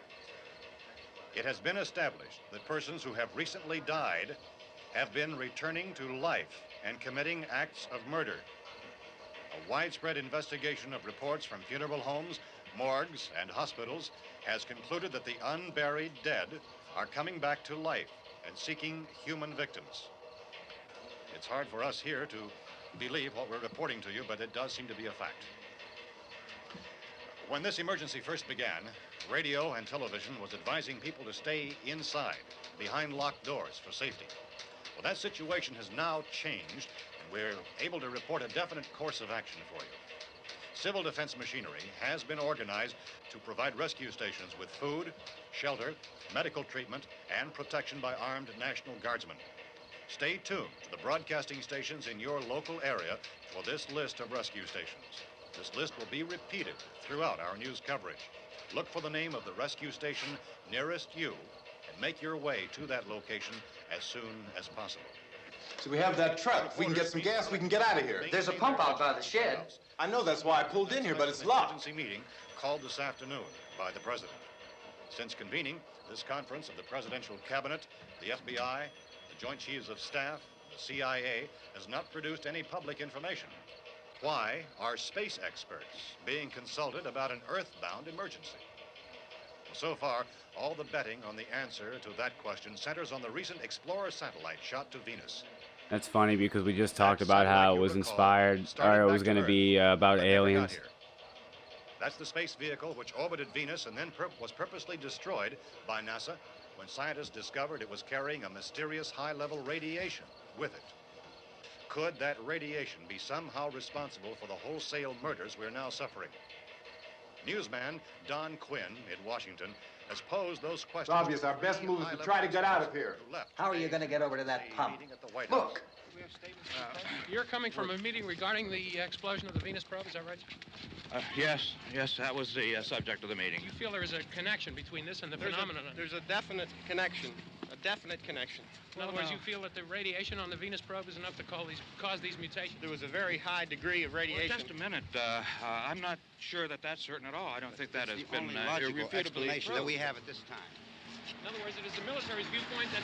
It has been established that persons who have recently died have been returning to life and committing acts of murder. A widespread investigation of reports from funeral homes, morgues, and hospitals has concluded that the unburied dead are coming back to life and seeking human victims. It's hard for us here to believe what we're reporting to you, but it does seem to be a fact. When this emergency first began, radio and television was advising people to stay inside, behind locked doors for safety. Well, that situation has now changed, and we're able to report a definite course of action for you. Civil defense machinery has been organized to provide rescue stations with food, shelter, medical treatment, and protection by armed National Guardsmen. Stay tuned to the broadcasting stations in your local area for this list of rescue stations. This list will be repeated throughout our news coverage. Look for the name of the rescue station nearest you and make your way to that location as soon as possible. So we have that truck. If we can get some gas, we can get out of here. There's a pump out by the shed. I know, that's why I pulled in here, but it's locked. Emergency meeting called this afternoon by the president. Since convening this conference of the presidential cabinet, the FBI, the Joint Chiefs of Staff, the CIA has not produced any public information. Why are space experts being consulted about an earthbound emergency? Well, so far, all the betting on the answer to that question centers on the recent Explorer satellite shot to Venus. That's funny because we just talked about how it was inspired, or it was going to be about aliens. That's the space vehicle which orbited Venus and then was purposely destroyed by NASA when scientists discovered it was carrying a mysterious high-level radiation with it. Could that radiation be somehow responsible for the wholesale murders we're now suffering? Newsman Don Quinn in Washington has posed those questions. It's obvious our best move is to try to get out of here. How are you going to get over to that pump? Look! You're coming from a meeting regarding the explosion of the Venus probe, is that right? Yes, that was the subject of the meeting. You feel there is a connection between this and the phenomenon? There's a definite connection. In other words, you feel that the radiation on the Venus probe is enough to cause these mutations? There was a very high degree of radiation. Well, just a minute. I'm not sure that that's certain at all. I don't think that has been logical irrefutably explanation proved. that we have at this time. In other words, it is the military's viewpoint that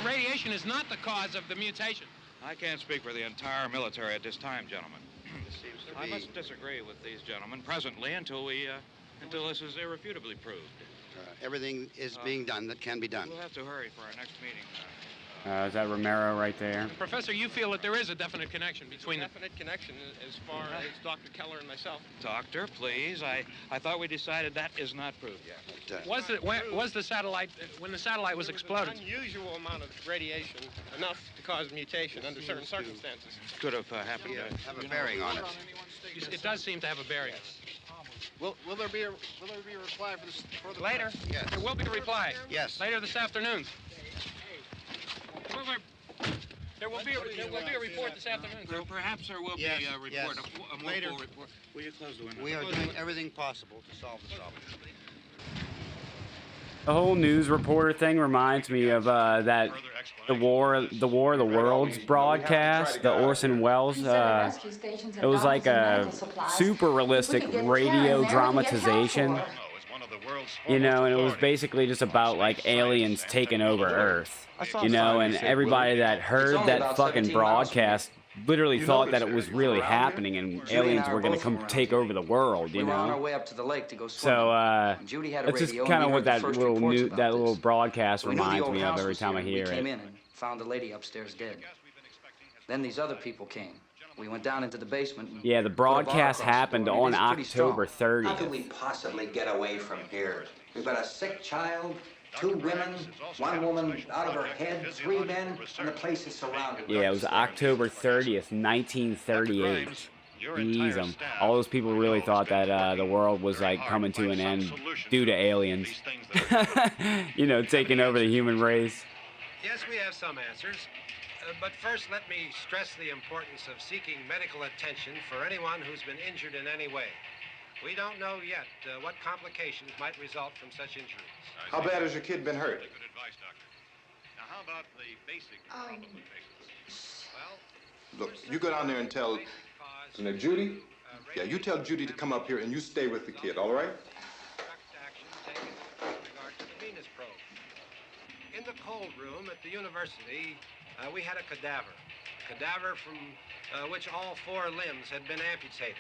the radiation is not the cause of the mutation. I can't speak for the entire military at this time, gentlemen. This seems to I be... must disagree with these gentlemen presently until this is irrefutably proved. Everything is being done that can be done. We'll have to hurry for our next meeting. Is that Romero right there? Professor, you feel that there is a definite connection between the... Definite connection as far as Dr. Keller and myself. Doctor, please. I thought we decided that is not proved yet. Was the satellite, when the satellite was exploded? An unusual amount of radiation, enough to cause mutation under certain circumstances. Could have happened. Have a bearing on it. It does seem to have a bearing. Will there be a reply for the later? Yes. There will be a reply. Yes. Later this afternoon. There will be a report this afternoon. Perhaps there will be a report, a more full report. Will you close the window? We are doing everything possible to solve the problem. The whole news reporter thing reminds me of that the War of the Worlds broadcast, the Orson Welles. It was like a super realistic radio dramatization, you know, and it was basically just about like aliens taking over Earth, you know, and everybody that heard that fucking broadcast literally You thought notice that it her. was You really were around happening here? and Judy and aliens I were are going to both come from take around over the world, We you were on our know? way up to the lake to go swimming. So, Judy had a that's just radio, kind and of we what heard the that first little reports about this. little broadcast We knew the reminds old me of house every was time I here. hear We came it. in and found the lady upstairs dead. Then these other people came. We went down into the basement. And Yeah, the put a bar broadcast across the happened door. I mean, on it's pretty strong. October 30th. How could we possibly get away from here? We've got a sick child, 2 women, 1 woman out of her head, 3 men, and the place is surrounded. Yeah, it was October 30th, 1938. Jeez, all those people really thought that the world was like coming to an end due to aliens. You know, taking over the human race. Yes, we have some answers. But first, let me stress the importance of seeking medical attention for anyone who's been injured in any way. We don't know yet what complications might result from such injuries. How bad has your kid been hurt? Good advice, Doctor. Now, how about the basic Look, you go down there and tell... Now, Judy? Yeah, you tell Judy to come up here and you stay with the kid, all right? In the cold room at the university, we had a cadaver from which all 4 limbs had been amputated.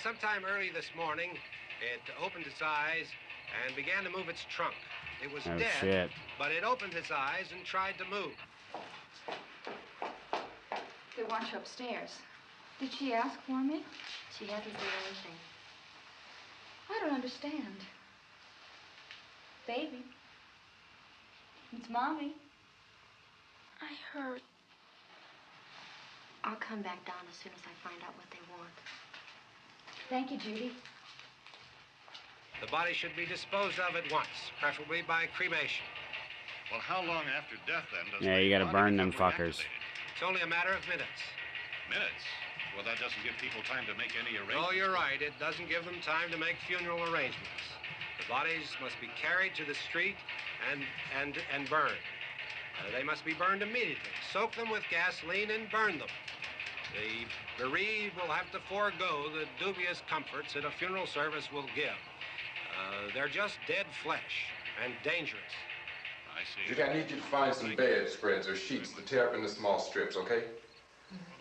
Sometime early this morning, it opened its eyes and began to move its trunk. It was Oh, dead, shit. but it opened its eyes and tried to move. They want you upstairs. Did she ask for me? She hasn't said anything. I don't understand. Baby. It's Mommy. I heard. I'll come back down as soon as I find out what they want. Thank you, Judy. The body should be disposed of at once, preferably by cremation. Well, how long after death, then, does Yeah, the you gotta body burn them become fuckers. reactivated? It's only a matter of minutes. Minutes? Well, that doesn't give people time to make any arrangements. Oh, you're right. It doesn't give them time to make funeral arrangements. The bodies must be carried to the street and burned. They must be burned immediately. Soak them with gasoline and burn them. The bereaved will have to forego the dubious comforts that a funeral service will give. They're just dead flesh and dangerous. I see. Judy, I need you to find some bedspreads or sheets to tear up into small strips, okay?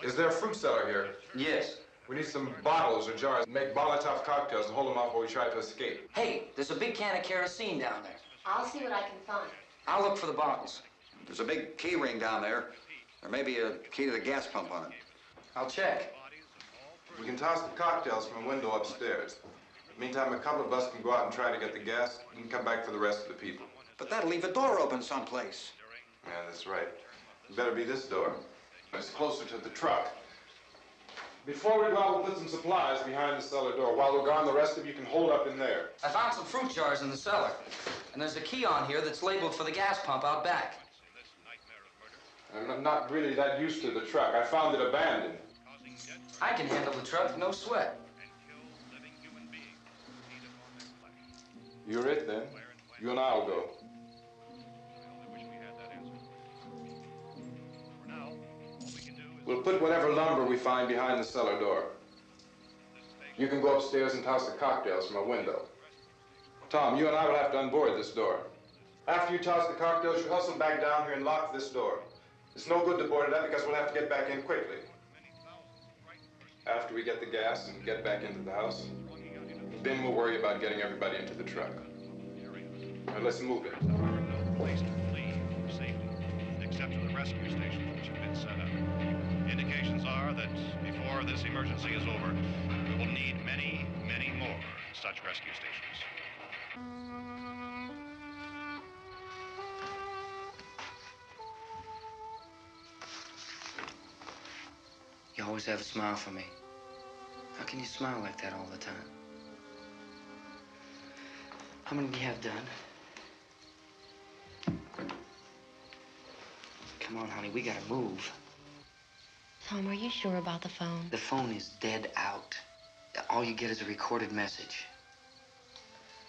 Is there a fruit cellar here? Yes. We need some bottles or jars. Make Molotov cocktails and hold them off while we try to escape. Hey, there's a big can of kerosene down there. I'll see what I can find. I'll look for the bottles. There's a big key ring down there. There may be a key to the gas pump on it. I'll check. We can toss the cocktails from a window upstairs. Meantime, a couple of us can go out and try to get the gas and come back for the rest of the people. But that'll leave a door open someplace. Yeah, that's right. It better be this door. It's closer to the truck. Before we go out, we'll put some supplies behind the cellar door. While we're gone, the rest of you can hold up in there. I found some fruit jars in the cellar. And there's a key on here that's labeled for the gas pump out back. I'm not really that used to the truck. I found it abandoned. I can handle the truck, no sweat. You're it, then. You and I'll go. We'll put whatever lumber we find behind the cellar door. You can go upstairs and toss the cocktails from a window. Tom, you and I will have to unboard this door. After you toss the cocktails, you hustle back down here and lock this door. It's no good to board it up because we'll have to get back in quickly. After we get the gas and get back into the house, then we'll worry about getting everybody into the truck. Now let's move it. No place to flee for safety, except to the rescue stations which have been set up. Indications are that before this emergency is over, we will need many, many more such rescue stations. You always have a smile for me. How can you smile like that all the time? How many do you have done? Come on, honey, we gotta move. Tom, are you sure about the phone? The phone is dead out. All you get is a recorded message.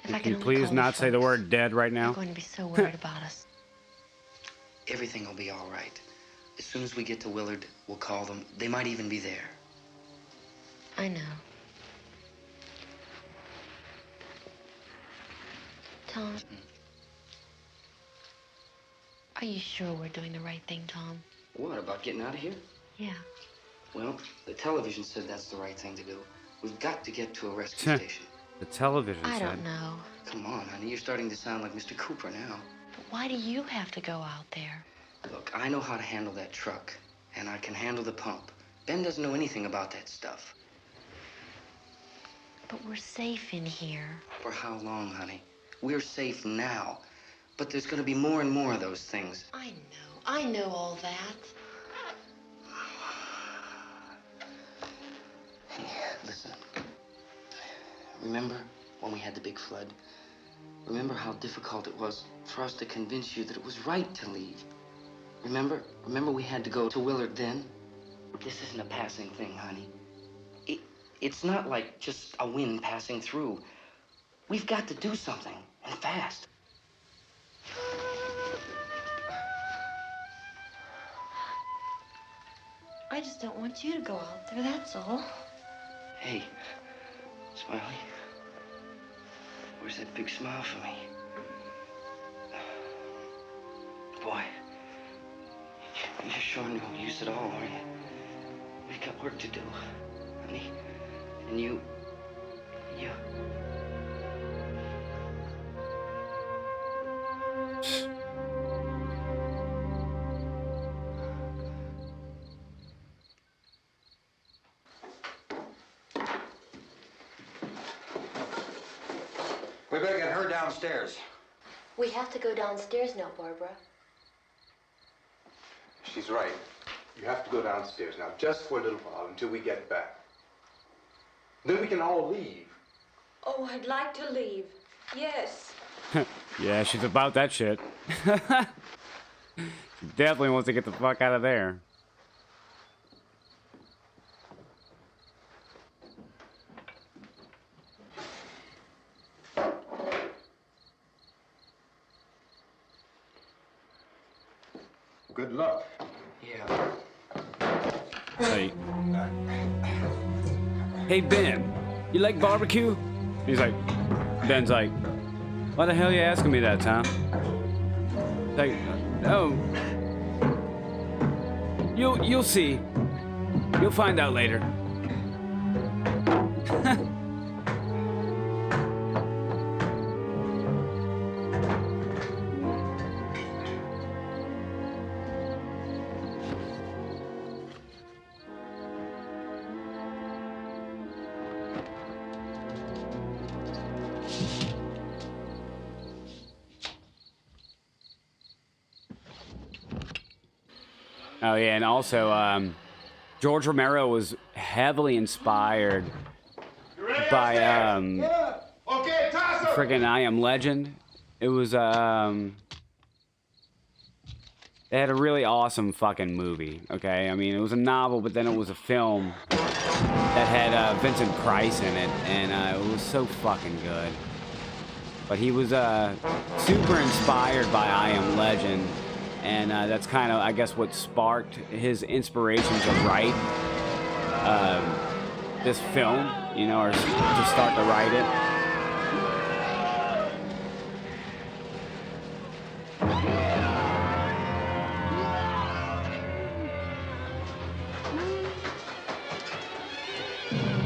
If I Can you only please call not say the folks, word dead right they're now? going to be so worried about us. Everything will be all right. As soon as we get to Willard, we'll call them. They might even be there. I know. Tom, are you sure we're doing the right thing, Tom? What, about getting out of here? Yeah. Well, the television said that's the right thing to do. We've got to get to a rescue station. The television I said. don't know. Come on, honey, you're starting to sound like Mr. Cooper now. But why do you have to go out there? Look, I know how to handle that truck, and I can handle the pump. Ben doesn't know anything about that stuff. But we're safe in here. For how long, honey? We're safe now. But there's going to be more and more of those things. I know all that. Hey, listen. Remember when we had the big flood? Remember how difficult it was for us to convince you that it was right to leave? Remember? Remember we had to go to Willard then? This isn't a passing thing, honey. It's not like just a wind passing through. We've got to do something, and fast. I just don't want you to go out there, that's all. Hey, Smiley. Where's that big smile for me? Boy, you're sure no use at all, are you? We've got work to do, honey. And you... We better get her downstairs. We have to go downstairs now, Barbara. She's right. You have to go downstairs now, just for a little while, until we get back. Then we can all leave. Oh, I'd like to leave. Yes. Yeah, she's about that shit. She definitely wants to get the fuck out of there. Good luck. Yeah. Hey Ben, you like barbecue? He's like, Ben's like, why the hell are you asking me that, Tom? Like, oh, you'll see. You'll find out later. Oh yeah, and also George Romero was heavily inspired by friggin' I Am Legend. It was they had a really awesome fucking movie. Okay, I mean it was a novel, but then it was a film that had Vincent Price in it, and it was so fucking good. But he was super inspired by I Am Legend. And that's kind of, I guess, what sparked his inspiration to write this film, you know, or to start to write it.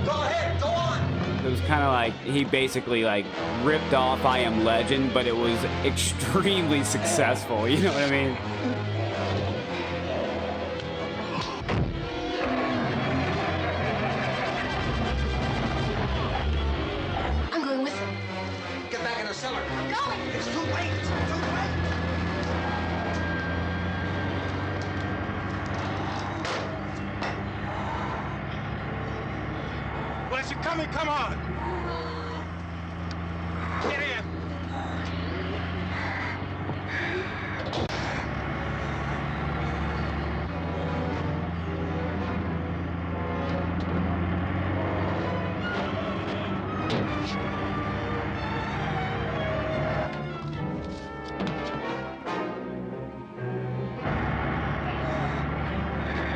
Go ahead, go on. It was kind of like he basically like ripped off I Am Legend, but it was extremely successful. You know what I mean? I'm going with him. Get back in the cellar. I'm going. It's too late. It's too late. Where's it coming? Come on. Get in.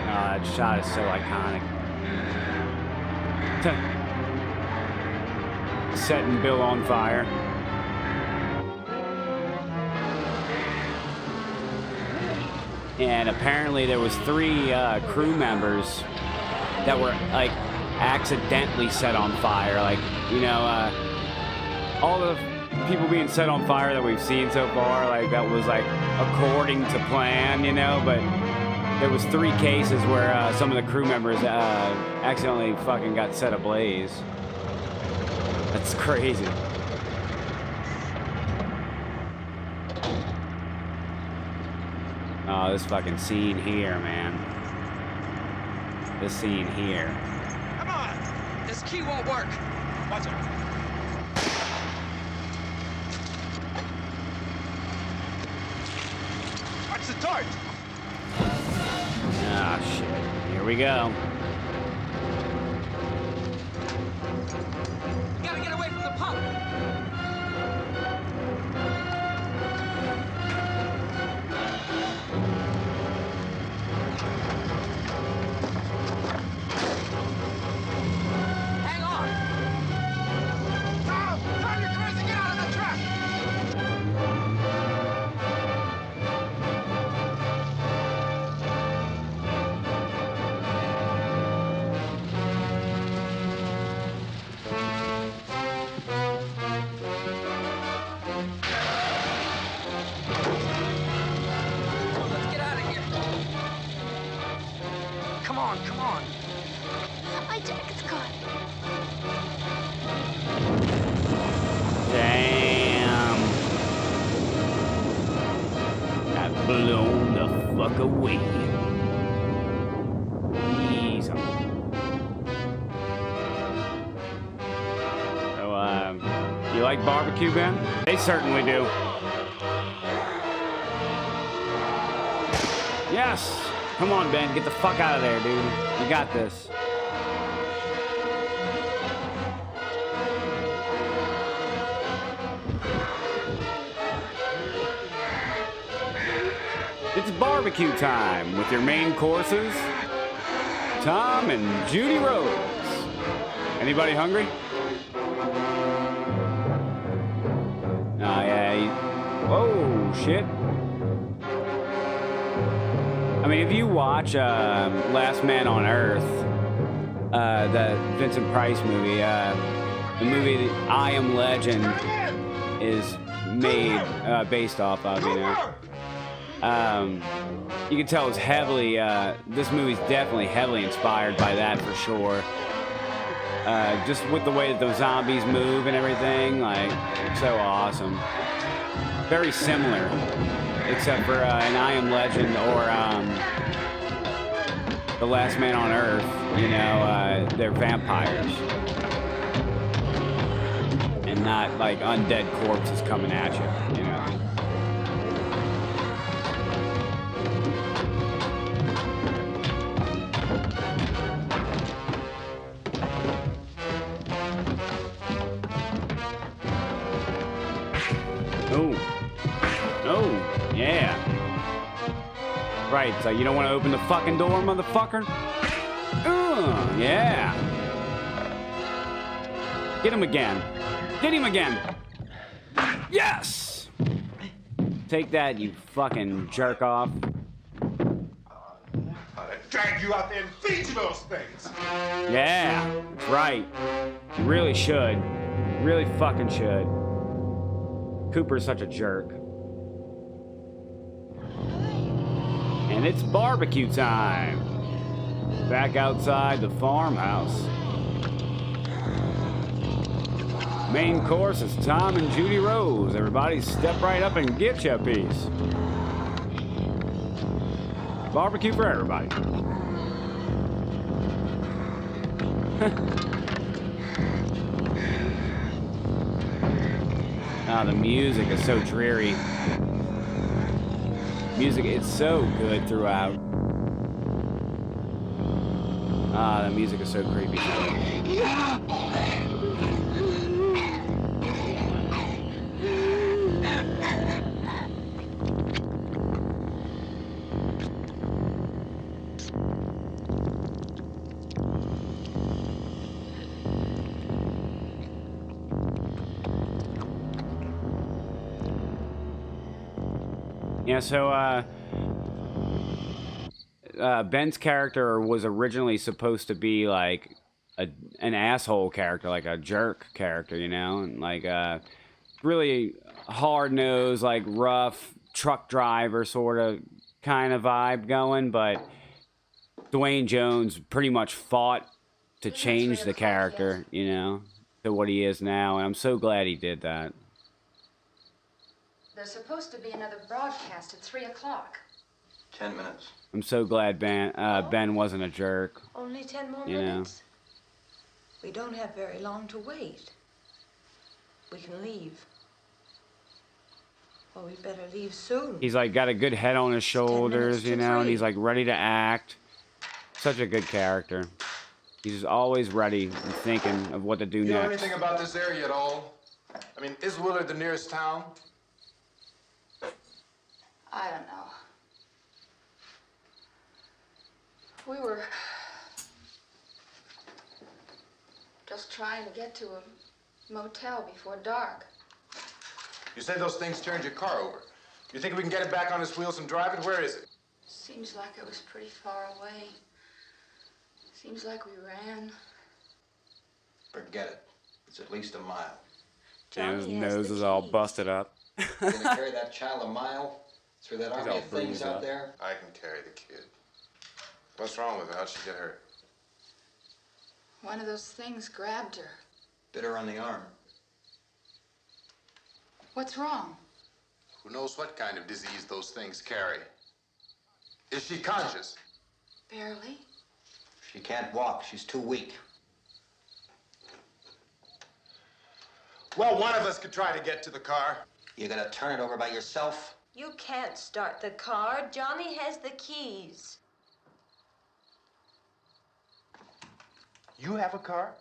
That shot is so iconic. Setting Bill on fire. And apparently there was 3 crew members that were like accidentally set on fire. Like, you know, all the people being set on fire that we've seen so far, like that was like according to plan, you know, but there was 3 cases where some of the crew members accidentally fucking got set ablaze. That's crazy. Oh, this fucking scene here, man. This scene here. Come on! This key won't work. Watch it. Watch the torch! Ah, shit. Here we go. You gotta get away from the pump! Hang on! Tom! Tom, you're crazy! Get out of the truck! Let's get out of here. Come on, come on. My jacket's caught. Damn. Got blown the fuck away. Jeez. So, you like barbecue, Ben? They certainly do. Yes! Come on, Ben. Get the fuck out of there, dude. You got this. It's barbecue time with your main courses, Tom and Judy Rose. Anybody hungry? Oh, yeah. Whoa, shit. I mean, if you watch Last Man on Earth, the Vincent Price movie, the movie I Am Legend is made based off of, you know. You can tell it's heavily, this movie's definitely heavily inspired by that for sure. Just with the way that those zombies move and everything, like, so awesome. Very similar, except for an I Am Legend or The Last Man on Earth, you know, they're vampires. And not like undead corpses coming at you, you know. Oh. Oh, yeah. Right, so you don't want to open the fucking door, motherfucker? Yeah. Get him again. Get him again. Yes! Take that, you fucking jerk off. I'd drag you out there and feed you those things. Yeah, that's right. You really should. You really fucking should. Cooper's such a jerk. And it's barbecue time. Back outside the farmhouse. Main course is Tom and Judy Rose. Everybody step right up and get you a piece. Barbecue for everybody. Ah, the music is so dreary. Music, it's so good throughout. Ah, the music is so creepy. Yeah, so, Ben's character was originally supposed to be like an asshole character, like a jerk character, you know, and like really hard-nosed, like rough truck driver sort of kind of vibe going, but Dwayne Jones pretty much fought to change the character, you know, to what he is now, and I'm so glad he did that. There's supposed to be another broadcast at 3 o'clock. 10 minutes. I'm so glad Ben wasn't a jerk. Only 10 more You know. minutes. We don't have very long to wait. We can leave. Well, we better leave soon. He's like got a good head on his shoulders, you know, and he's like ready to act. Such a good character. He's always ready and thinking of what to do You know next. anything about this area at all? I mean, is Willard the nearest town? I don't know. We were just trying to get to a motel before dark. You said those things turned your car over. You think we can get it back on its wheels and drive it? Where is it? Seems like it was pretty far away. Seems like we ran. Forget it. It's at least a mile. And his nose is all busted up. You gonna carry that child a mile through that He's army all of things bruised out up. there? I can carry the kid. What's wrong with her? How'd she get hurt? One of those things grabbed her. Bit her on the arm. What's wrong? Who knows what kind of disease those things carry? Is she conscious? Barely. She can't walk. She's too weak. Well, one of us could try to get to the car. You gonna turn it over by yourself? You can't start the car. Johnny has the keys. You have a car?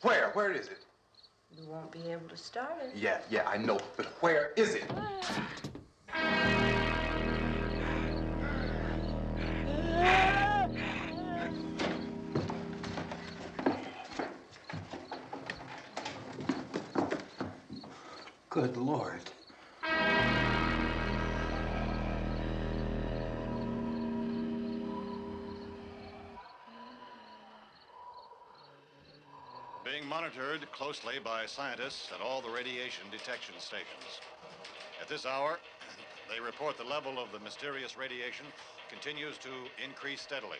Where? Where is it? You won't be able to start it. Yeah, I know. But where is it? Good Lord. Being monitored closely by scientists at all the radiation detection stations. At this hour, they report the level of the mysterious radiation continues to increase steadily.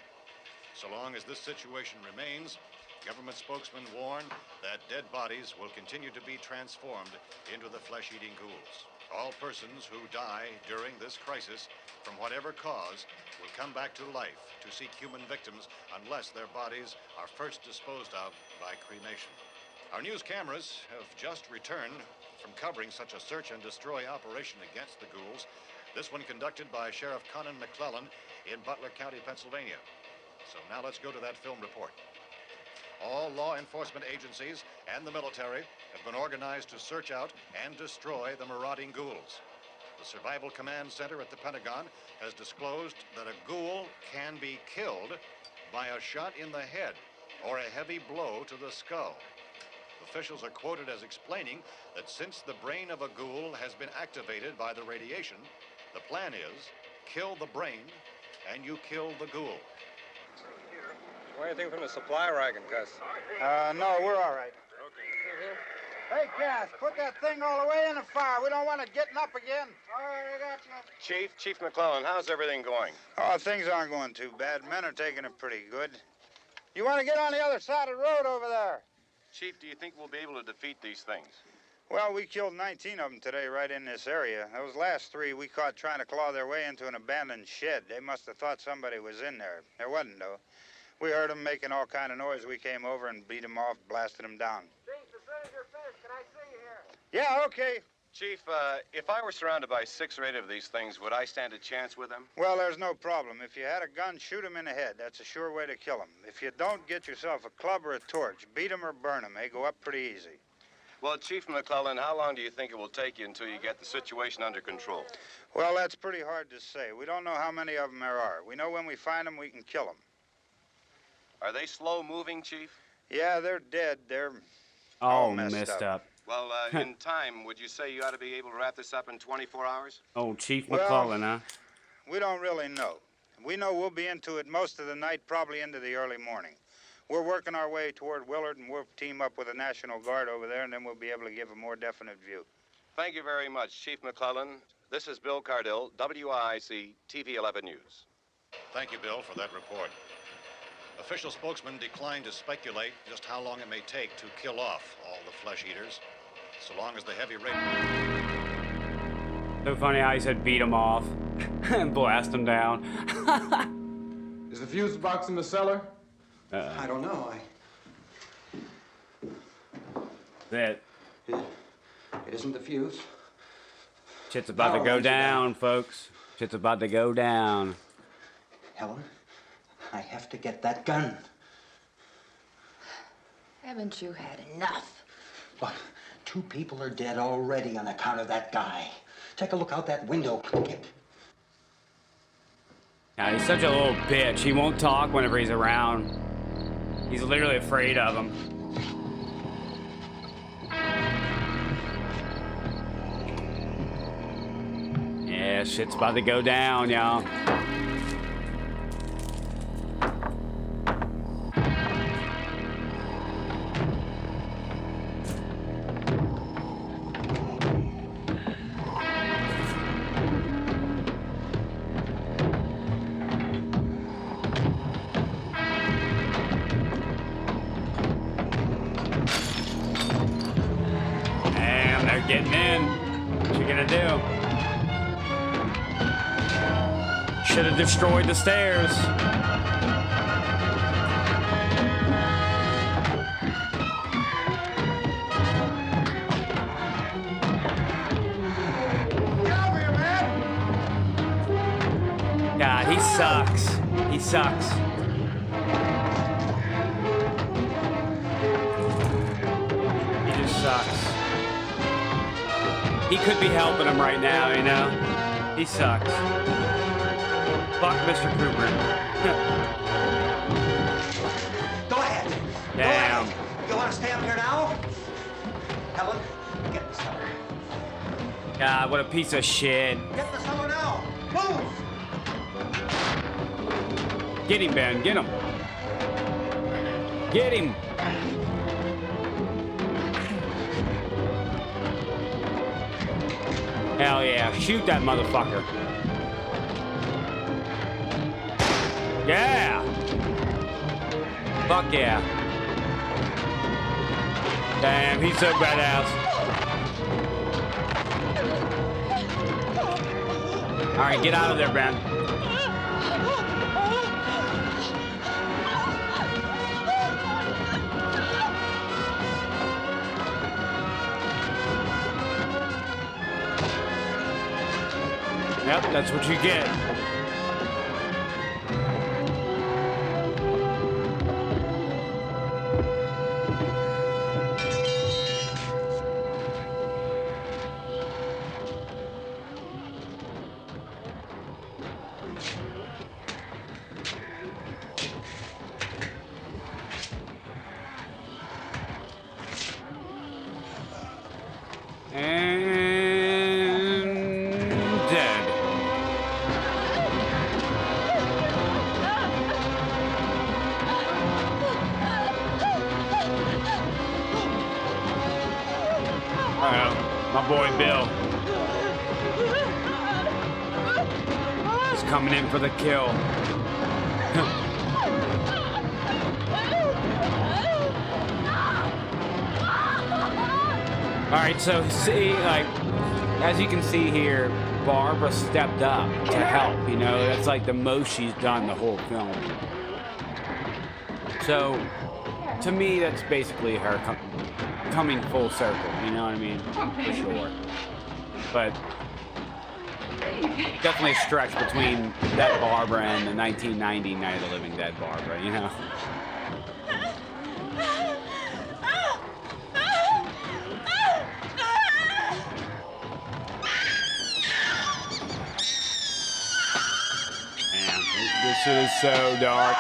So long as this situation remains, government spokesmen warn that dead bodies will continue to be transformed into the flesh-eating ghouls. All persons who die during this crisis, from whatever cause, will come back to life to seek human victims unless their bodies are first disposed of by cremation. Our news cameras have just returned from covering such a search and destroy operation against the ghouls, this one conducted by Sheriff Conan McClellan in Butler County, Pennsylvania. So now let's go to that film report. All law enforcement agencies and the military have been organized to search out and destroy the marauding ghouls. The Survival Command Center at the Pentagon has disclosed that a ghoul can be killed by a shot in the head or a heavy blow to the skull. Officials are quoted as explaining that since the brain of a ghoul has been activated by the radiation, the plan is kill the brain and you kill the ghoul. Want anything from the supply wagon, Gus? No, we're all right. Hey, Cass, put that thing all the way in the fire. We don't want it getting up again. All right, I got you. Chief McClellan, how's everything going? Oh, things aren't going too bad. Men are taking it pretty good. You want to get on the other side of the road over there? Chief, do you think we'll be able to defeat these things? Well, we killed 19 of them today right in this area. Those last 3 we caught trying to claw their way into an abandoned shed. They must have thought somebody was in there. There wasn't, though. We heard them making all kind of noise. We came over and beat them off, blasted them down. Chief, as soon as you're finished, can I see you here? Yeah, okay. Chief, if I were surrounded by 6 or 8 of these things, would I stand a chance with them? Well, there's no problem. If you had a gun, shoot them in the head. That's a sure way to kill them. If you don't, get yourself a club or a torch. Beat them or burn them. They go up pretty easy. Well, Chief McClellan, how long do you think it will take you until you get the situation under control? Well, that's pretty hard to say. We don't know how many of them there are. We know when we find them, we can kill them. Are they slow-moving, Chief? Yeah, they're dead. They're all messed up. Well, in time, would you say you ought to be able to wrap this up in 24 hours? Oh, Chief McClellan, huh? We don't really know. We know we'll be into it most of the night, probably into the early morning. We're working our way toward Willard, and we'll team up with the National Guard over there, and then we'll be able to give a more definite view. Thank you very much, Chief McClellan. This is Bill Cardill, WIC TV 11 News. Thank you, Bill, for that report. Official spokesman declined to speculate just how long it may take to kill off all the flesh eaters, so long as the heavy rain... So funny how he said beat them off and blast them down. Is the fuse box in the cellar? I don't know. That It isn't the fuse. shit's about to go down, folks. Shit's about to go down. Helen, I have to get that gun. Haven't you had enough? But 2 people are dead already on account of that guy. Take a look out that window. Now, he's such a little bitch. He won't talk whenever he's around. He's literally afraid of him. Yeah, shit's about to go down, y'all. Getting in. What you gonna do? Should have destroyed the stairs. God, he sucks. He sucks. He just sucks. He could be helping him right now, you know? He sucks. Fuck Mr. Cooper. Go ahead. Damn. Go ahead. You want to stay up here now? Helen, get the cellar. God, what a piece of shit. Get the cellar now. Move! Get him, Ben. Get him. Get him. Hell yeah. Shoot that motherfucker. Yeah. Fuck yeah. Damn, he's so badass. All right, get out of there, Ben. Yep, that's what you get. My boy Bill. He's coming in for the kill. Alright, so see, like, as you can see here, Barbara stepped up to help, you know? That's like the most she's done the whole film. So, to me, that's basically her coming full circle, you know what I mean? For sure. But definitely a stretch between that Barbara and the 1990 Night of the Living Dead Barbara, you know? Man, this is so dark.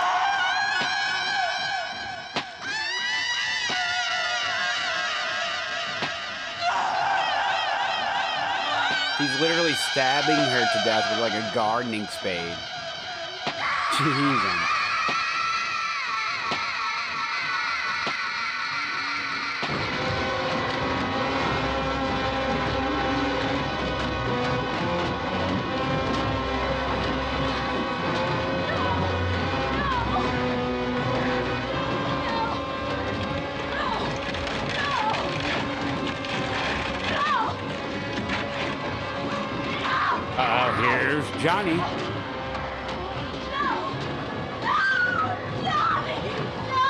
He's literally stabbing her to death with like a gardening spade. Jesus. Here's Johnny.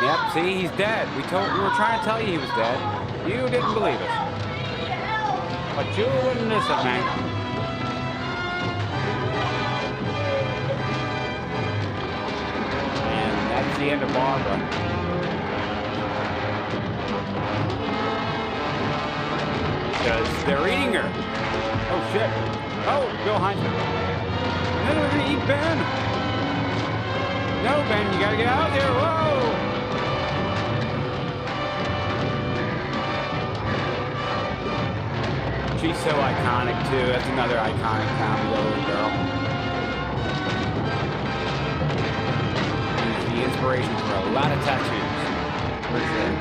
Yep, see, he's dead. We were trying to tell you he was dead. You didn't believe us. But you wouldn't listen, man. And that's the end of Barbara. Because they're eating her. Oh, shit. Oh, Bill Heinzman. No, we're gonna eat Ben. No, Ben, you gotta get out there. Whoa! She's so iconic, too. That's another iconic comedy, that little girl. She's the inspiration for a lot of tattoos. For sure.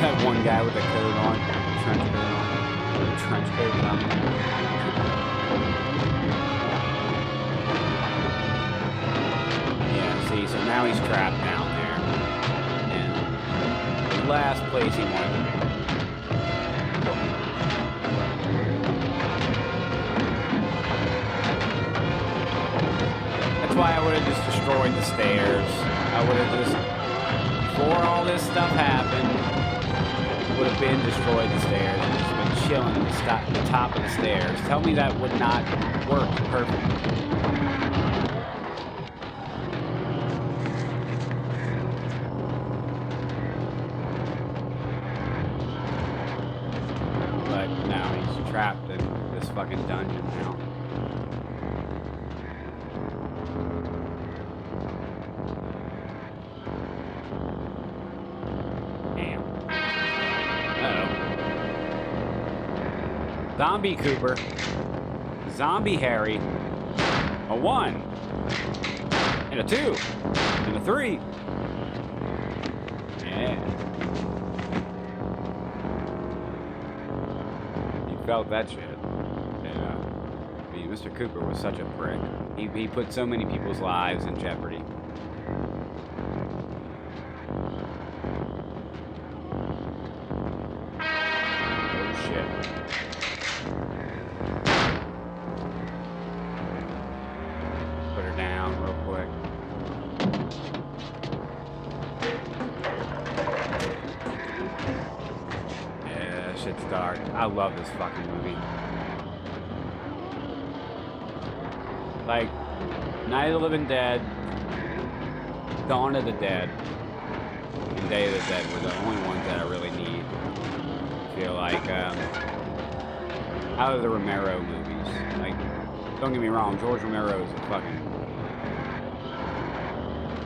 That one guy with the coat on, trench coat on, trench coat on. Yeah, see, so now he's trapped down there, and the last place he wanted to be. That's why I would have just destroyed the stairs. I would have just, before all this stuff happened, would have been destroyed the stairs and just been chilling at the top of the stairs. Tell me that would not work perfectly. But now he's trapped in this fucking dungeon now. Zombie Cooper, Zombie Harry, a 1, and a 2, and a 3. Yeah. You felt that shit. Yeah. I mean, Mr. Cooper was such a prick. He put so many people's lives in jeopardy. Oh, shit. Down real quick. Yeah, shit's dark. I love this fucking movie. Like, Night of the Living Dead, Dawn of the Dead, and Day of the Dead were the only ones that I really need. I feel like, out of the Romero movies. Like, don't get me wrong, George Romero is a fucking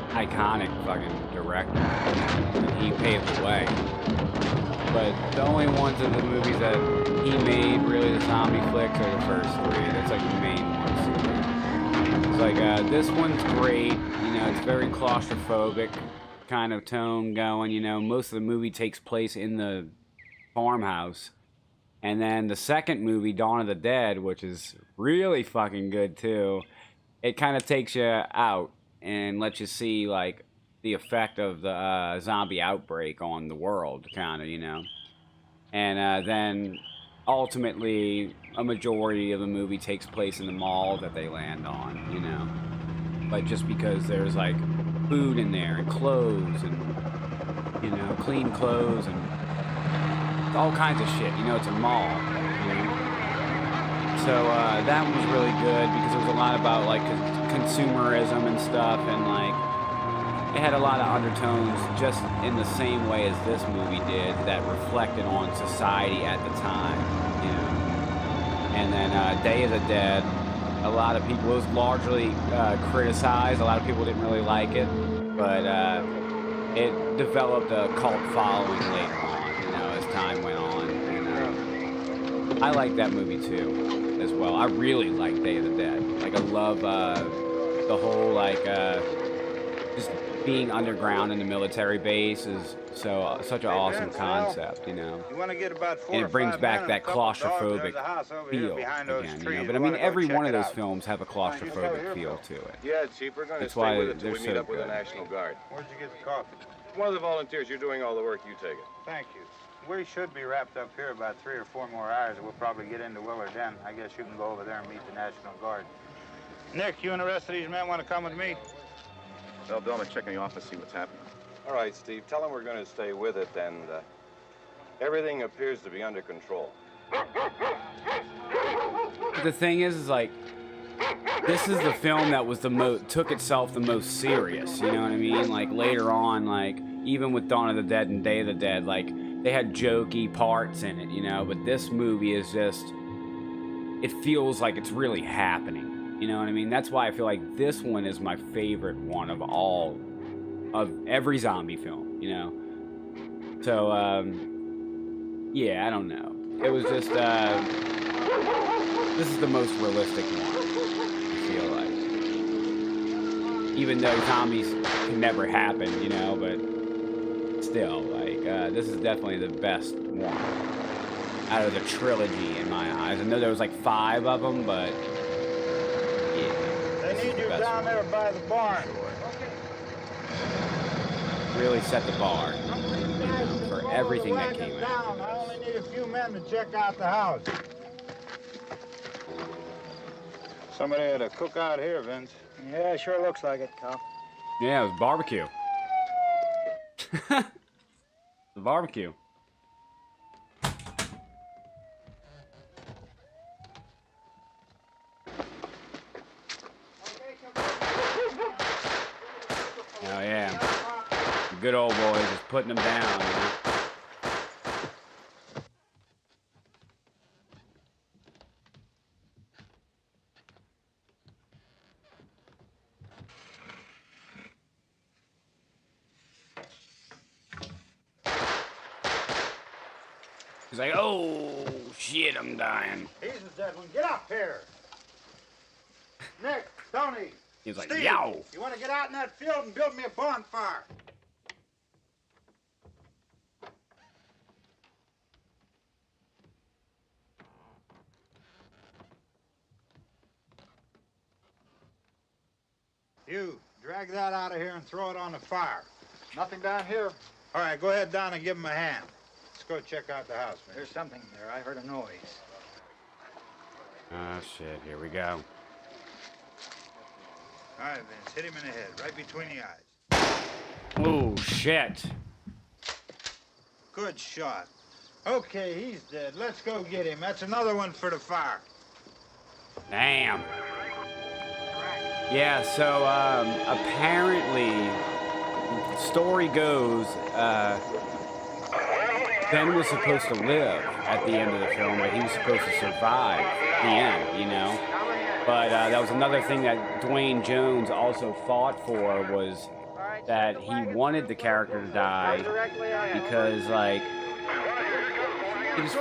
iconic fucking director. He paved the way. But the only ones of the movies that he made, really, the zombie flicks, are the first 3. That's like the main ones. It's like, this one's great. You know, it's very claustrophobic kind of tone going. You know, most of the movie takes place in the farmhouse. And then the second movie, Dawn of the Dead, which is really fucking good too, it kind of takes you out and lets you see, like, the effect of the zombie outbreak on the world, kind of, you know. And then, ultimately, a majority of the movie takes place in the mall that they land on, you know. But just because there's, like, food in there, and clothes, and, you know, clean clothes, and all kinds of shit, you know, it's a mall, you know. So, that one was really good, because it was a lot about, like, consumerism and stuff, and, like, it had a lot of undertones just in the same way as this movie did that reflected on society at the time, you know. And then Day of the Dead, a lot of people, it was largely criticized. A lot of people didn't really like it, but it developed a cult following later on, you know, as time went on. And I like that movie too, as well. I really like Day of the Dead. Like I love the whole like just being underground in the military base is such an awesome concept, you know. You want to get about 4 And or it brings 5 back men that and a couple dogs. claustrophobic There's a house over here feel behind those again, you trees. know. But You I mean, wanna go every check one of it those out. films have a claustrophobic feel to it. Yeah, Chief, we're going to That's why stay with it till they're we so meet up with the good. National Guard. Where'd you get the coffee? One of the volunteers, you're doing all the work, you take it. Thank you. We should be wrapped up here about 3 or 4 more hours. We'll probably get into Willard then. I guess you can go over there and meet the National Guard. Nick, you and the rest of these men want to come with me? Well, Bill, I'm going to check in the office, see what's happening. All right, Steve, tell them we're going to stay with it, and everything appears to be under control. The thing is like, this is the film that was took itself the most serious, you know what I mean? Like, later on, like, even with Dawn of the Dead and Day of the Dead, like, they had jokey parts in it, you know? But this movie is just, it feels like it's really happening, you know what I mean? That's why I feel like this one is my favorite one of every zombie film, you know? So, yeah, I don't know. It was just, this is the most realistic one, I feel like. Even though zombies can never happen, you know, but still, like, this is definitely the best one out of the trilogy in my eyes. I know there was like 5 of them, but yeah. They need you down there by the barn. Really set the bar, you know, for everything that came out. I only need a few men to check out the house. Somebody had a cook out here, Vince. Yeah, sure looks like it, Cal. Yeah, it was barbecue. The barbecue. Oh yeah, the good old boys just putting them down, you know? He's like, oh shit, I'm dying. He's a dead one. Get up here. Nick, Tony. He's like, Steve, yow. you want to get out in that field and build me a bonfire? You, drag that out of here and throw it on the fire. Nothing down here. All right, go ahead down and give him a hand. Let's go check out the house, man. There's something there. I heard a noise. Oh shit, here we go. All right, Vince, hit him in the head, right between the eyes. Oh shit. Good shot. Okay, he's dead. Let's go get him. That's another one for the fire. Damn. Yeah, so apparently, story goes, Ben was supposed to live at the end of the film, like he was supposed to survive the end, you know? But that was another thing that Dwayne Jones also fought for, was that he wanted the character to die because, like, he just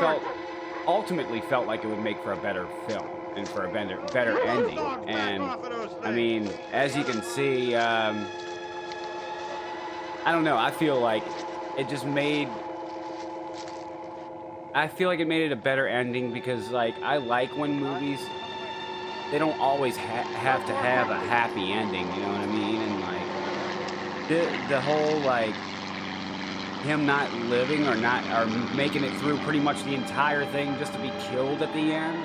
ultimately felt like it would make for a better film and for a better ending. And, I mean, as you can see, I don't know, I feel like it just made... I feel like it made it a better ending because, like, I like when movies, they don't always have to have a happy ending, you know what I mean? And, like, the whole, like, him not living or making it through pretty much the entire thing just to be killed at the end,